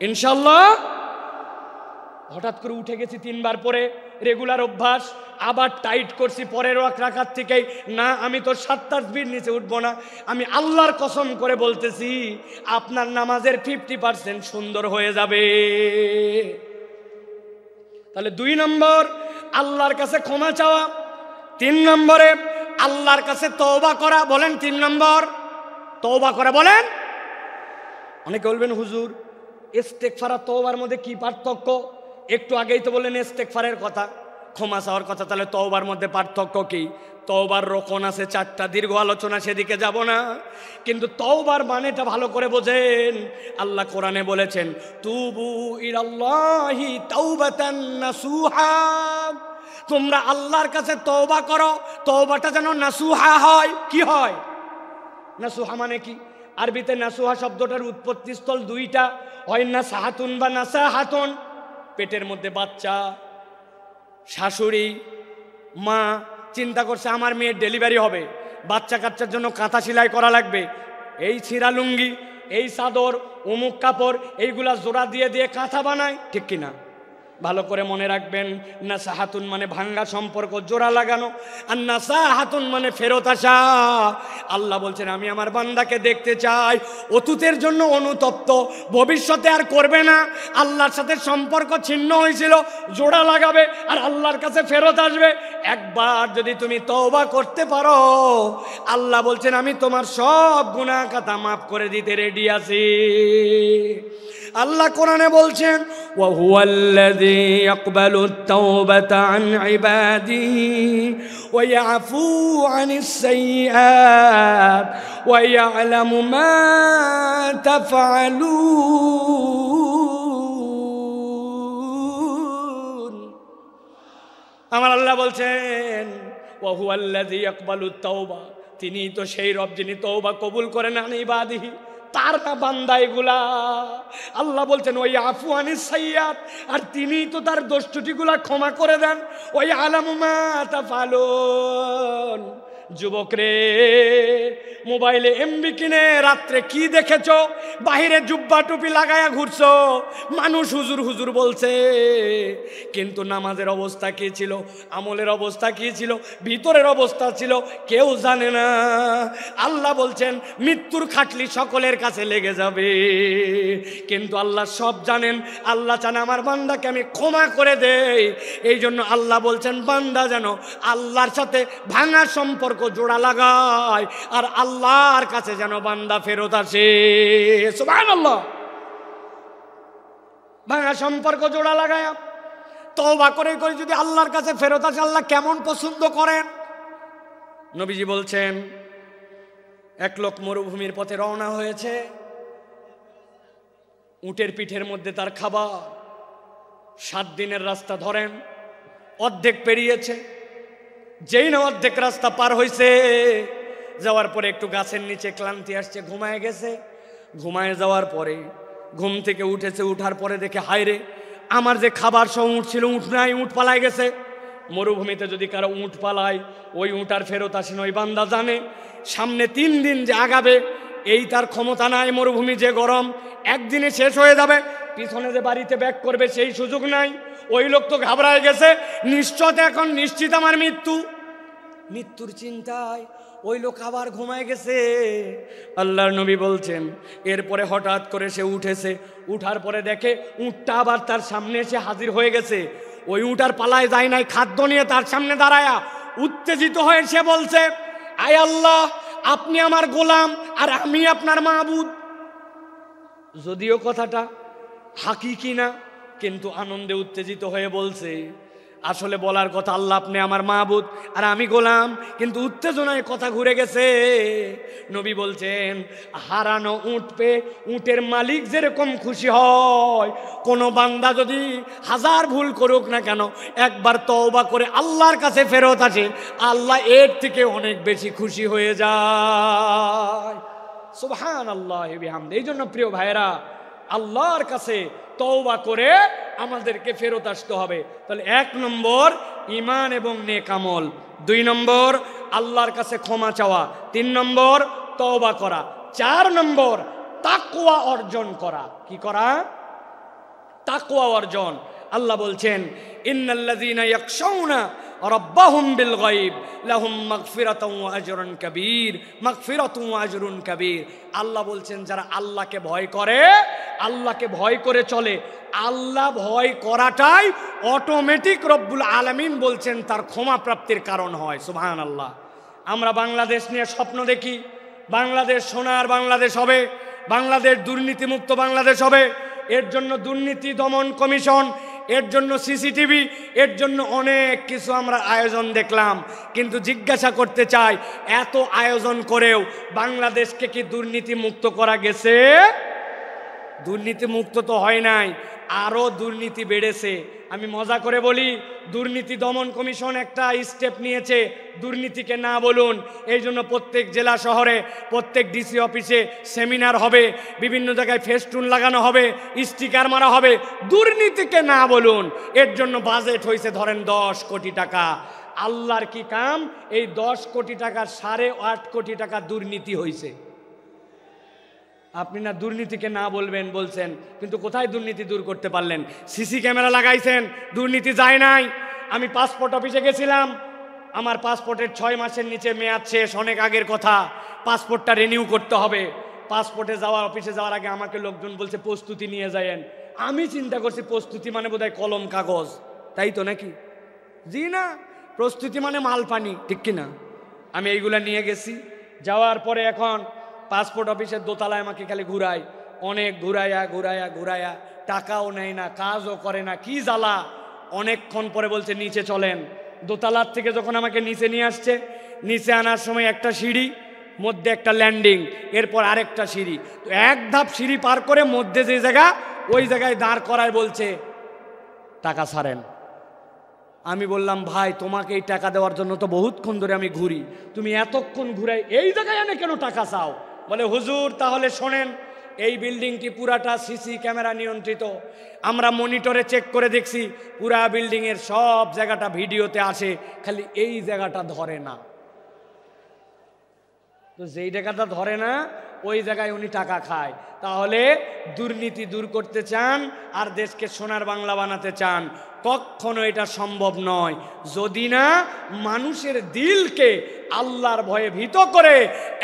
ইনশাআল্লাহ? হঠাৎ করে উঠে গেছি 3 বার পরে, রেগুলার অভ্যাস, আবার টাইট করছি পরের রাকাত থেকেই, না আমি তো 7 তাসবিহর নিচে উঠবো না। আমি আল্লাহর কসম করে বলতেছি, আপনার নামাজের 50% সুন্দর হয়ে যাবে। তাহলে 2 নম্বর আল্লাহর কাছে ক্ষমা চাওয়া, 3 নম্বরে আল্লাহর কাছে তওবা করা। বলেন 3 নম্বর তওবা করা, বলেন। অনেকে বলবেন হুজুর ইস্তেগফার আর তওবার মধ্যে কি পার্থক্য? একটু আগেই তো বললেন ইস্তেগফারের কথা, ক্ষমা চাওয়ার কথা, তাহলে তওবার মধ্যে পার্থক্য কি? তওবার রকম আছে 4টা, দীর্ঘ আলোচনা সেদিকে যাব না, কিন্তু তওবার মানেটা ভালো করে বোঝেন। আল্লাহ কোরআনে বলেছেন, তুবু ইলাল্লাহি তাওবাতান নাসুহা, তোমরা আল্লাহর কাছে তওবা করো, তওবাটা যেন নাসুহা হয়। কি হয় নাসুহা মানে কি? আরবিতে নাসুহা শব্দটার উৎপত্তি স্থল 2টা, হয় নাসাহাতুন বা নাসাহাতুন। পেটের মধ্যে বাচ্চা, শাশুড়ি মা চিন্তা করছে আমার মেয়ের ডেলিভারি হবে, বাচ্চা কাচ্চার জন্য কাঁথা সেলাই করা লাগবে, এই ছিঁড়া লুঙ্গি, এই চাদর, অমুক কাপড়, এইগুলা জোড়া দিয়ে দিয়ে কাঁথা বানায়, ঠিক কিনা? ভালো করে মনে রাখবেন, নাসাহাতুন মানে ভাঙ্গা সম্পর্ক জোড়া লাগানো, আর নাসাহাতুন মানে ফেরত আসা। আল্লাহ বলছেন, আমি আমার বান্দাকে দেখতে চাই অতীতের জন্য অনুতপ্ত, ভবিষ্যতে আর করবে না, আল্লাহর সাথে সম্পর্ক ছিন্ন হয়েছিল জোড়া লাগাবে আর আল্লাহর কাছে ফেরত আসবে। একবার যদি তুমি তওবা করতে পারো, আল্লাহ বলছেন আমি তোমার সব গুনাহ খাতা মাফ করে দিতে রেডি আছি। আল্লাহ কোরআনে বলছেন, ওয়া হুয়াল্লাযী ইয়াকবালুত তাওবাতা আন ইবাদিহি ওয়া ইয়াফু আনিস সাইয়্যাত ওয়া ইয়ালামু মা তাফআলুন। আমার আল্লাহ বলছেন ওয়া হুয়াল্লাযী ইয়াকবালুত তাওবা, তিনি তো সেই রব যিনি তওবা কবুল করেন আন ইবাদিহি, তার না বান্দা এগুলা। আল্লাহ বলছেন ওই আফু আনিস সাইয়্যাত, আর তিনি তো তার দোষ ত্রুটিগুলা ক্ষমা করে দেন। ওই আলামু মা তাফালুন। যুবক রে, মোবাইলে এমবি কিনে রাত্রে কি দেখেছো? বাহিরে জুব্বা টুপি লাগায়া ঘুরছো, মানুষ হুজুর হুজুর বলছে, কিন্তু নামাজের অবস্থা কি ছিল, আমলের অবস্থা কি ছিল, ভিতরের অবস্থা ছিল কেউ জানে না। আল্লাহ বলছেন মৃত্যুর খাটলি সকলের কাছে লেগে যাবে, কিন্তু আল্লাহ সব জানেন। আল্লাহ চান আমার বান্দাকে আমি ক্ষমা করে দেই। এই জন্য আল্লাহ বলছেন বান্দা যেন আল্লাহর সাথে ভাঙা সম্পর্ক জোড়া লাগায়, আর আল্লাহর কাছে যেন বান্দা ফেরত আসে। সুবহানাল্লাহ। ভাঙা সম্পর্ক জোড়া লাগায় তওবা করে করে যদি আল্লাহর কাছে ফেরত আসে, আল্লাহ কেমন পছন্দ করেন। নবীজি বলছেন এক লোক মরুভূমির পথে রওনা হয়েছে, উটের পিঠের মধ্যে তার খাবার। 7 দিনের রাস্তা ধরেন, অর্ধেক পেরিয়েছে। যেই না অর্ধেক রাস্তা পার হয়েছে, যাওয়ার পরে একটু গাছের নিচে ক্লান্তি আসছে, ঘুমায় গেছে। ঘুমায় যাওয়ার পরে ঘুম থেকে উঠেছে, উঠার পরে দেখে হায় রে, আমার যে খাবার সব উঠ ছিল, উঠ নাই, উঠ পালায় গেছে। মরুভূমিতে যদি কারো উঠ পালায়, ওই উঠ আর ফেরত আসেন। ওই বান্দা জানে সামনে 3 দিন যে আগাবে এই তার ক্ষমতা নাই। মরুভূমি যে গরম, একদিনে শেষ হয়ে যাবে। পিছনে যে বাড়িতে ব্যাক করবে সেই সুযোগ নাই। ওই লোক তো ঘাবড়ায় গেছে, নিশ্চিত এখন নিশ্চিত আমার মৃত্যুর চিন্তায় ওই লোক আবার ঘুমায় গেছে। আল্লাহর নবী বলছেন এরপরে হঠাৎ করে সে উঠেছে, উঠার পরে দেখে উটটা আবার তার সামনে এসে হাজির হয়ে গেছে। ওই উটার পালায় যায় নাই, খাদ্য নিয়ে তার সামনে দাঁড়ায়া উত্তেজিত হয়ে সে বলছে, আয় আল্লাহ, আপনি আমার গোলাম আর আমি আপনার মাবুদ। যদিও কথাটা হাকিকি না, কিন্তু আনন্দে উত্তেজিত হয়ে বলছে। আসলে বলার কথা আল্লাহ আপনি আমার মাবুদ আর আমি গোলাম, কিন্তু উত্তেজনায় কথা ঘুরে গেছে। নবী বলছেন হারানো উট পেয়ে উটের মালিক যেরকম খুশি হয়, কোনো বান্দা যদি 1000 ভুল করুক না কেন, একবার তওবা করে আল্লাহর কাছে ফেরত আসে, আল্লাহ এর থেকে অনেক বেশি খুশি হয়ে যায়। সুবহানাল্লাহি বিহামদি। এই জন্য প্রিয় ভাইরা, আল্লাহর কাছে তওবা করে আমাদেরকে ফেরত আসতে হবে। তাহলে 1 নম্বর ঈমান এবং নেক আমল, 2 নম্বর আল্লাহর কাছে ক্ষমা চাওয়া, 3 নম্বর তওবা করা, 4 নম্বর তাকওয়া অর্জন করা। কি করা? তাকওয়া অর্জন। আল্লাহ বলছেন ইন্নাল্লাযীনা ইয়াখশাউনা রাব্বাহুম বিল গায়ব লাহুম মাগফিরাতুন ওয়া আজরুন কাবীর, মাগফিরাতুন ওয়া আজরুন কাবীর। আল্লাহ বলছেন যারা আল্লাহকে ভয় করে, আল্লাহকে ভয় করে চলে, আল্লাহ ভয় করাটাই অটোমেটিক রব্বুল আলামিন বলছেন তার ক্ষমা প্রাপ্তির কারণ হয়। সুবহানাল্লাহ। আমরা বাংলাদেশ নিয়ে স্বপ্ন দেখি, বাংলাদেশ সোনার বাংলাদেশ হবে, বাংলাদেশ দুর্নীতিমুক্ত বাংলাদেশ হবে। এর জন্য দুর্নীতি দমন কমিশন, এর জন্য সিসিটিভি, এর জন্য অনেক কিছু আমরা আয়োজন দেখলাম। কিন্তু জিজ্ঞাসা করতে চাই, এত আয়োজন করেও বাংলাদেশকে কি দুর্নীতি মুক্ত করা গেছে? দুর্নীতি মুক্ত তো হয় নাই, আরো দুর্নীতি বেড়েছে। আমি মজা করে বলি, দুর্নীতি দমন কমিশন একটা স্টেপ নিয়েছে, দুর্নীতিকে না বলুন। এই জন্য প্রত্যেক জেলা শহরে, প্রত্যেক ডিসি অফিসে সেমিনার হবে, বিভিন্ন জায়গায় ফেস্টুন লাগানো হবে, স্টিকার মারা হবে, দুর্নীতিকে না বলুন। এর জন্য বাজেট হয়েছে ধরেন 10 কোটি টাকা। আল্লাহর কি কাম, এই 10 কোটি টাকার 8.5 কোটি টাকা দুর্নীতি হয়েছে। আপনি না দুর্নীতিকে না বলবেন বলছেন, কিন্তু কোথায় দুর্নীতি দূর করতে পারলেন? সিসি ক্যামেরা লাগাইছেন, দুর্নীতি যায় নাই। আমি পাসপোর্ট অফিসে গেছিলাম, আমার পাসপোর্টের 6 মাসের নিচে মেয়াদ শেষ, অনেক আগের কথা। পাসপোর্টটা রিনিউ করতে হবে। পাসপোর্টে যাওয়ার, অফিসে যাওয়ার আগে আমাকে লোকজন বলছে প্রস্তুতি নিয়ে যায়েন। আমি চিন্তা করছি প্রস্তুতি মানে বোধহয় কলম কাগজ, তাই তো নাকি? জি না, প্রস্তুতি মানে মাল পানি, ঠিক কিনা? আমি এইগুলা নিয়ে গেছি। যাওয়ার পরে এখন পাসপোর্ট অফিসের দোতলায় আমাকে খালি ঘুরায়, অনেক ঘুরায়া টাকাও নেয় না, কাজও করে না, কি জ্বালা। অনেকক্ষণ পরে বলছে নিচে চলেন। দোতলার থেকে যখন আমাকে নিচে নিয়ে আসছে, নিচে আনার সময় একটা সিঁড়ি, মধ্যে একটা ল্যান্ডিং, এরপর আরেকটা সিঁড়ি। তো 1 ধাপ সিঁড়ি পার করে মধ্যে যে জায়গা, ওই জায়গায় দাঁড় করায় বলছে টাকা ছাড়েন। আমি বললাম, ভাই তোমাকে এই টাকা দেওয়ার জন্য তো বহুতক্ষণ ধরে আমি ঘুরি, তুমি এতক্ষণ ঘুরাই এই জায়গায় এনে কেন টাকা চাও? বলে, হুজুর তাহলে শোনেন, এই বিল্ডিংটি পুরাটা সিসি ক্যামেরা নিয়ন্ত্রিত, আমরা মনিটরে চেক করে দেখছি পুরা বিল্ডিংয়ের সব জায়গাটা ভিডিওতে আসে, খালি এই জায়গাটা ধরে না। তো যেই জায়গাটা ধরে না ওই জায়গায় উনি টাকা খায়। তাহলে দুর্নীতি দূর করতে চান আর দেশকে সোনার বাংলা বানাতে চান, কখনো এটা সম্ভব নয় যদি না মানুষের দিলকে আল্লাহর ভয়ে ভীত করে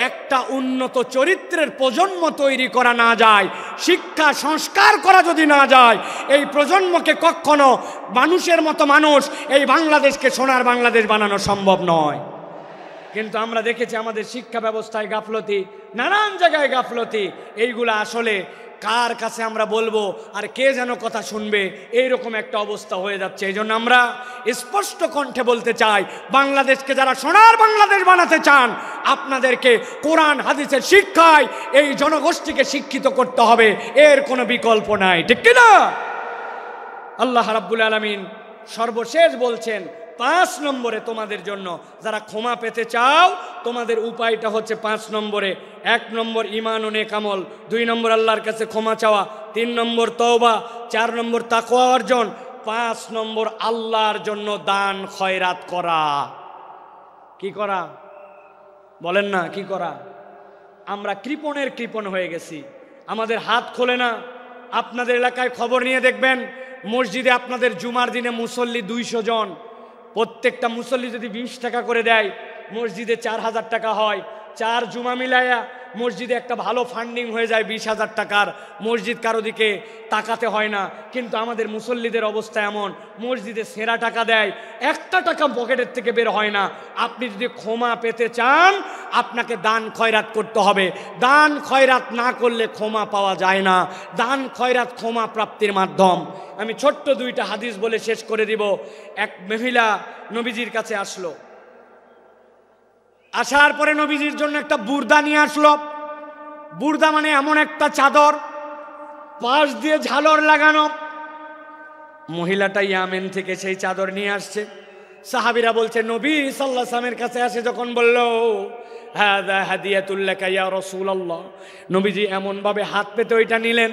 একটা উন্নত চরিত্রের প্রজন্ম তৈরি করা না যায়, শিক্ষা সংস্কার করা যদি না যায়, এই প্রজন্মকে কখনো মানুষের মতো মানুষ এই বাংলাদেশকে সোনার বাংলাদেশ বানানো সম্ভব নয়। কিন্তু আমরা দেখেছি আমাদের শিক্ষা ব্যবস্থায় গাফলতি, নানান জায়গায় গাফলতি। এইগুলা আসলে কার কাছে আমরা বলবো আর কে যেন কথা শুনবে, এইরকম একটা অবস্থা হয়ে যাচ্ছে। এই জন্য আমরা স্পষ্ট কণ্ঠে বলতে চাই, বাংলাদেশকে যারা সোনার বাংলাদেশ বানাতে চান, আপনাদেরকে কোরআন হাদিসের শিক্ষায় এই জনগোষ্ঠীকে শিক্ষিত করতে হবে, এর কোনো বিকল্প নাই, ঠিক কিনা? আল্লাহ রাব্বুল আলামিন সর্বশেষ বলছেন 5 নম্বরে তোমাদের জন্য, যারা ক্ষমা পেতে চাও তোমাদের উপায়টা হচ্ছে 5 নম্বরে। 1 নম্বর ঈমান ও নেক আমল, 2 নম্বর আল্লাহর কাছে ক্ষমা চাওয়া, 3 নম্বর তওবা, 4 নম্বর তাকওয়া অর্জন, 5 নম্বর আল্লাহর জন্য দান খয়রাত করা। কি করা বলেন না, কি করা? আমরা কৃপণের কৃপণ হয়ে গেছি, আমাদের হাত খোলে না। আপনাদের এলাকায় খবর নিয়ে দেখবেন, মসজিদে আপনাদের জুমার দিনে মুসল্লি 200 জন, প্রত্যেকটা মুসল্লি যদি 20 টাকা করে দেয়, মসজিদে 4000 টাকা হয়। 4 জুমা মিলাইয়া মসজিদে একটা ভালো ফান্ডিং হয়ে যায় 20,000 টাকার। মসজিদ কারো দিকে তাকাতে হয় না। কিন্তু আমাদের মুসল্লিদের অবস্থা এমন, মসজিদে সেরা টাকা দেয়, একটা টাকা পকেটের থেকে বের হয় না। আপনি যদি ক্ষমা পেতে চান আপনাকে দান খয়রাত করতে হবে। দান খয়রাত না করলে ক্ষমা পাওয়া যায় না। দান খয়রাত ক্ষমা প্রাপ্তির মাধ্যম। আমি ছোট্ট 2টা হাদিস বলে শেষ করে দিব। এক মহিলা নবীজির কাছে আসলো, আসার পরে নবীজির জন্য একটা বুর্দা নিয়ে আসলো। বুর্দা মানে এমন একটা চাদর, পাশ দিয়ে ঝালর লাগানো। মহিলাটা ইয়ামেন থেকে সেই চাদর নিয়ে আসছে। সাহাবীরা বলছে, নবী সাল্লাল্লাহু আলাইহি ওয়াসাল্লামের কাছে আসে যখন বলল, হাযা হাদিয়াতুল লাকা ইয়া রাসূলুল্লাহ, নবীজি এমন ভাবে হাত পেতে ওইটা নিলেন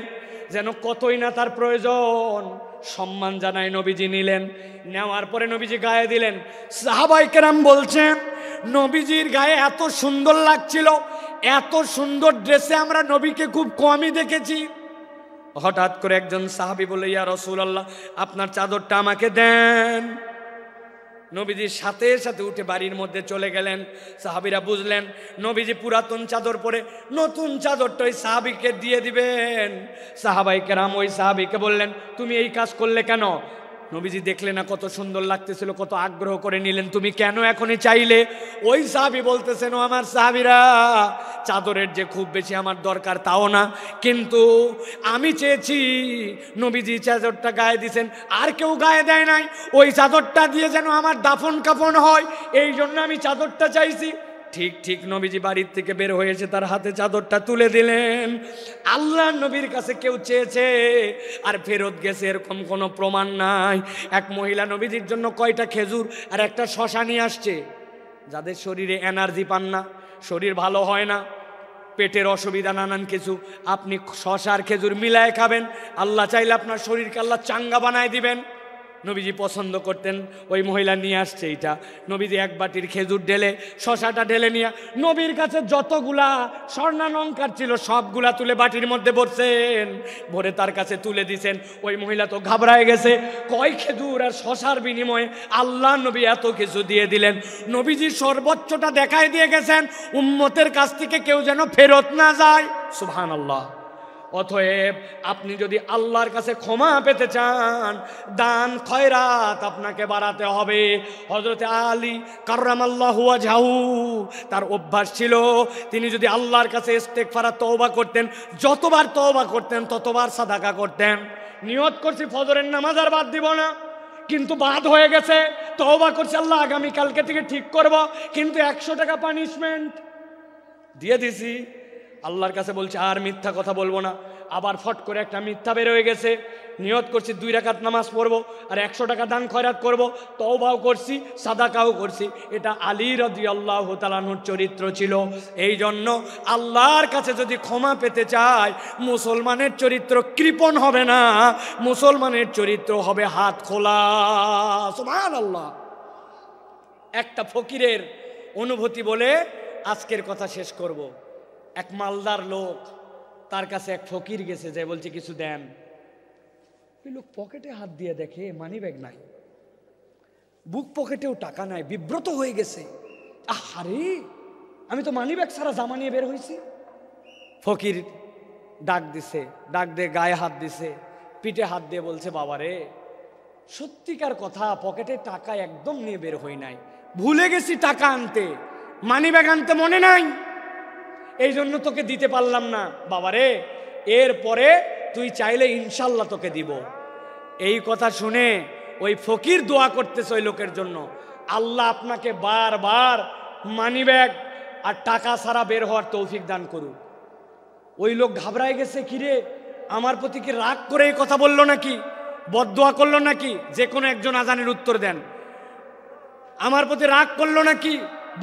যেন কতই না তার প্রয়োজন। সম্মান জানায় নবীজি নিলেন। নেওয়ার পরে নবীজি গায়ে দিলেন। সাহাবায়ে কেরাম বলছেন, নবীজির গায়ে এত সুন্দর লাগছিল, এত সুন্দর ড্রেসে আমরা নবীকে খুব কমই দেখেছি। হঠাৎ করে একজন সাহাবী বলে, ইয়া রাসূলুল্লাহ, আপনার চাদরটা আমাকে দেন। নবীজির সাথে সাথে উঠে বাড়ির মধ্যে চলে গেলেন। সাহাবীরা বুঝলেন নবীজি পুরাতন চাদর পরে নতুন চাদরটা ওই সাহাবীকে দিয়ে দিবেন। সাহাবায়ে কেরাম ওই সাহাবীকে বললেন, তুমি এই কাজ করলে কেন? নবীজি দেখলেন না কত সুন্দর লাগতেছিল, কত আগ্রহ করে নিলেন, তুমি কেন এখনই চাইলে? ওই সাহাবী বলতেছেন, ও আমার সাহাবীরা, চাদরের যে খুব বেশি আমার দরকার তাও না, কিন্তু আমি চেয়েছি নবীজি চাদরটা গায়ে দিয়েছেন, আর কেউ গায়ে দেয় নাই, ওই চাদরটা দিয়ে যেন আমার দাফন কাফন হয়, এই জন্য আমি চাদরটা চাইছি। ঠিক ঠিক নবীজি বাড়ির থেকে বের হয়েছে, তার হাতে চাদরটা তুলে দিলেন। আল্লাহ নবীর কাছে কেউ চেয়েছে আর ফেরত গেছে এরকম কোনো প্রমাণ নাই। এক মহিলা নবীজির জন্য কয়টা খেজুর আর একটা শশা নিয়ে আসছে। যাদের শরীরে এনার্জি পান না, শরীর ভালো হয় না, পেটের অসুবিধা নানান কিছু, আপনি শশা আর খেজুর মিলায় খাবেন, আল্লাহ চাইলে আপনার শরীরকে আল্লাহ চাঙ্গা বানায় দিবেন। নবীজি পছন্দ করতেন, ওই মহিলা নিয়ে আসছে এইটা। নবীজি এক বাটির খেজুর ঢেলে শশাটা ঢেলে নিয়ে নবীর কাছে যতগুলা স্বর্ণালঙ্কার ছিল সবগুলা তুলে বাটির মধ্যে ভরছেন, ভরে তার কাছে তুলে দিছেন। ওই মহিলা তো ঘাবড়ায় গেছে, কয় খেজুর আর শশার বিনিময়ে আল্লাহ নবী এত কিছু দিয়ে দিলেন। নবীজি সর্বোচ্চটা দেখায় দিয়ে গেছেন, উম্মতের কাছ থেকে কেউ যেন ফেরত না যায়। সুবহানাল্লাহ। অতএব আপনি যদি আল্লাহর কাছে ক্ষমা পেতে চান, দান খয়রাত আপনাকে বাড়াতে হবে। হযরত আলী কাররামাল্লাহু ওয়াজহাহু, তার অভ্যাস ছিল তিনি যদি আল্লাহর কাছে ইস্তেগফার আর তওবা করতেন, যতবার তওবা করতেন ততবার সাদাকা করতেন। নিয়ত করছি ফজরের নামাজ আর বাদ দিব না, কিন্তু বাদ হয়ে গেছে। তওবা করছি, আল্লাহ আগামী কালকে থেকে ঠিক করব, কিন্তু 100 টাকা পানিশমেন্ট দিয়ে দিছি। আল্লাহর কাছে বলছে আর মিথ্যা কথা বলবো না, আবার ফট করে একটা মিথ্যা বের হয়ে গেছে, নিয়ত করছি 2 রাকাত নামাজ পড়বো আর 100 টাকা দান খয়রাত করব, তওবাও করছি, সাদাকাও করছি। এটা আলী রাদিয়াল্লাহু তাআলা আনহুর চরিত্র ছিল। এই জন্য আল্লাহর কাছে যদি ক্ষমা পেতে চায়, মুসলমানের চরিত্র কৃপণ হবে না, মুসলমানের চরিত্র হবে হাত খোলা। সুবহানাল্লাহ। একটা ফকিরের অনুভূতি বলে আজকের কথা শেষ করব। এক মালদার লোক, তার কাছে এক ফকির গেছে, যে বলছে কিছু দেন। ওই লোক পকেটে হাত দিয়ে দেখে মানি ব্যাগ নাই, বুক পকেটেও টাকা নাই, বিব্রত হয়ে গেছে। আরে আমি তো মানি ব্যাগ ছাড়া জামা নিয়ে বের হয়েছি। ফকির ডাক দিছে, ডাক দিয়ে গায়ে হাত দিছে, পিঠে হাত দিয়ে বলছে, বাবারে সত্যিকার কথা, পকেটে টাকা একদম নিয়ে বের হই নাই, ভুলে গেছি টাকা আনতে, মানি ব্যাগ আনতে মনে নাই, এই জন্য তোকে দিতে পারলাম না। বাবারে এরপরে তুই চাইলে ইনশাল্লাহ তোকে দিব। এই কথা শুনে ওই ফকির দোয়া করতেছে ওই লোকের জন্য, আল্লাহ আপনাকে বারবার মানি ব্যাগ আর টাকা ছাড়া বের হওয়ার তৌফিক দান করুক। ওই লোক ঘাবড়ায় গেছে, কিরে আমার প্রতি কি রাগ করে এই কথা বললো নাকি, বদদোয়া করলো নাকি? যে কোনো একজন আজানের উত্তর দেন। আমার প্রতি রাগ করলো নাকি,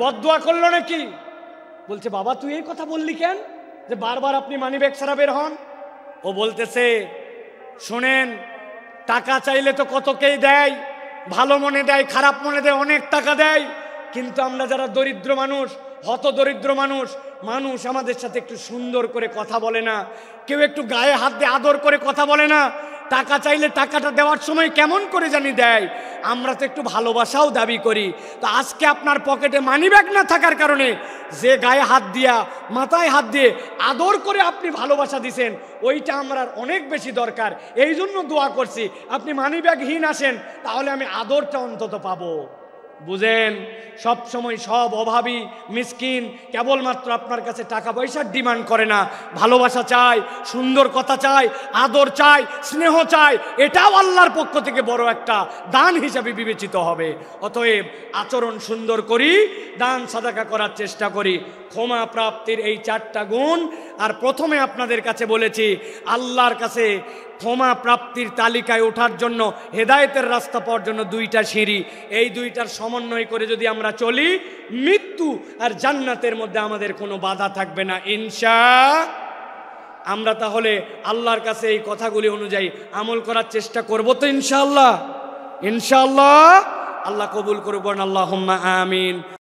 বদদোয়া করলো নাকি? বলছে, বাবা তুই এই কথা বললি কেন, যে বারবার আপনি মানি ব্যাগ ছাড়া বের হন? ও বলতেছে, শোনেন, টাকা চাইলে তো কতকেই দেয়, ভালো মনে দেয়, খারাপ মনে দেয়, অনেক টাকা দেয়, কিন্তু আমরা যারা দরিদ্র মানুষ, হত দরিদ্র মানুষ, মানুষ আমাদের সাথে একটু সুন্দর করে কথা বলে না, কেউ একটু গায়ে হাত দিয়ে আদর করে কথা বলে না, টাকা চাইলে টাকাটা দেওয়ার সময় কেমন করে জানি দেয়। আমরা তো একটু ভালোবাসাও দাবি করি। তো আজকে আপনার পকেটে মানিব্যাগ না থাকার কারণে যে গায়ে হাত দিয়া, মাথায় হাত দিয়ে আদর করে আপনি ভালোবাসা দিছেন, ওইটা আমার অনেক বেশি দরকার। এই জন্য দোয়া করছি, আপনি মানিব্যাগহীন আসেন, তাহলে আমি আদরটা অন্তত পাবো। বুঝেন, সব সময় সব অভাবী মিসকিন কেবলমাত্র আপনার কাছে টাকা পয়সার ডিমান্ড করে না, ভালোবাসা চায়, সুন্দর কথা চায়, আদর চায়, স্নেহ চায়। এটাও আল্লাহর পক্ষ থেকে বড় একটা দান হিসাবে বিবেচিত হবে। অতএব আচরণ সুন্দর করি, দান সাদাকা করার চেষ্টা করি। ক্ষমা প্রাপ্তির এই 4টা গুণ। আর প্রথমে আপনাদের কাছে বলেছি, আল্লাহর কাছে ক্ষমা প্রাপ্তির তালিকায় ওঠার জন্য, হেদায়েতের রাস্তা পাওয়ার জন্য 2টা সিঁড়ি। এই 2টার সমন্বয় করে যদি আমরা চলি, মৃত্যু আর জান্নাতের মধ্যে আমাদের কোনো বাধা থাকবে না ইনশাআল্লাহ। আমরা তাহলে আল্লাহর কাছে এই কথাগুলি অনুযায়ী আমল করার চেষ্টা করব তো ইনশাআল্লাহ। ইনশাআল্লাহ আল্লাহ কবুল করুন, আল্লাহুম্মা আমিন।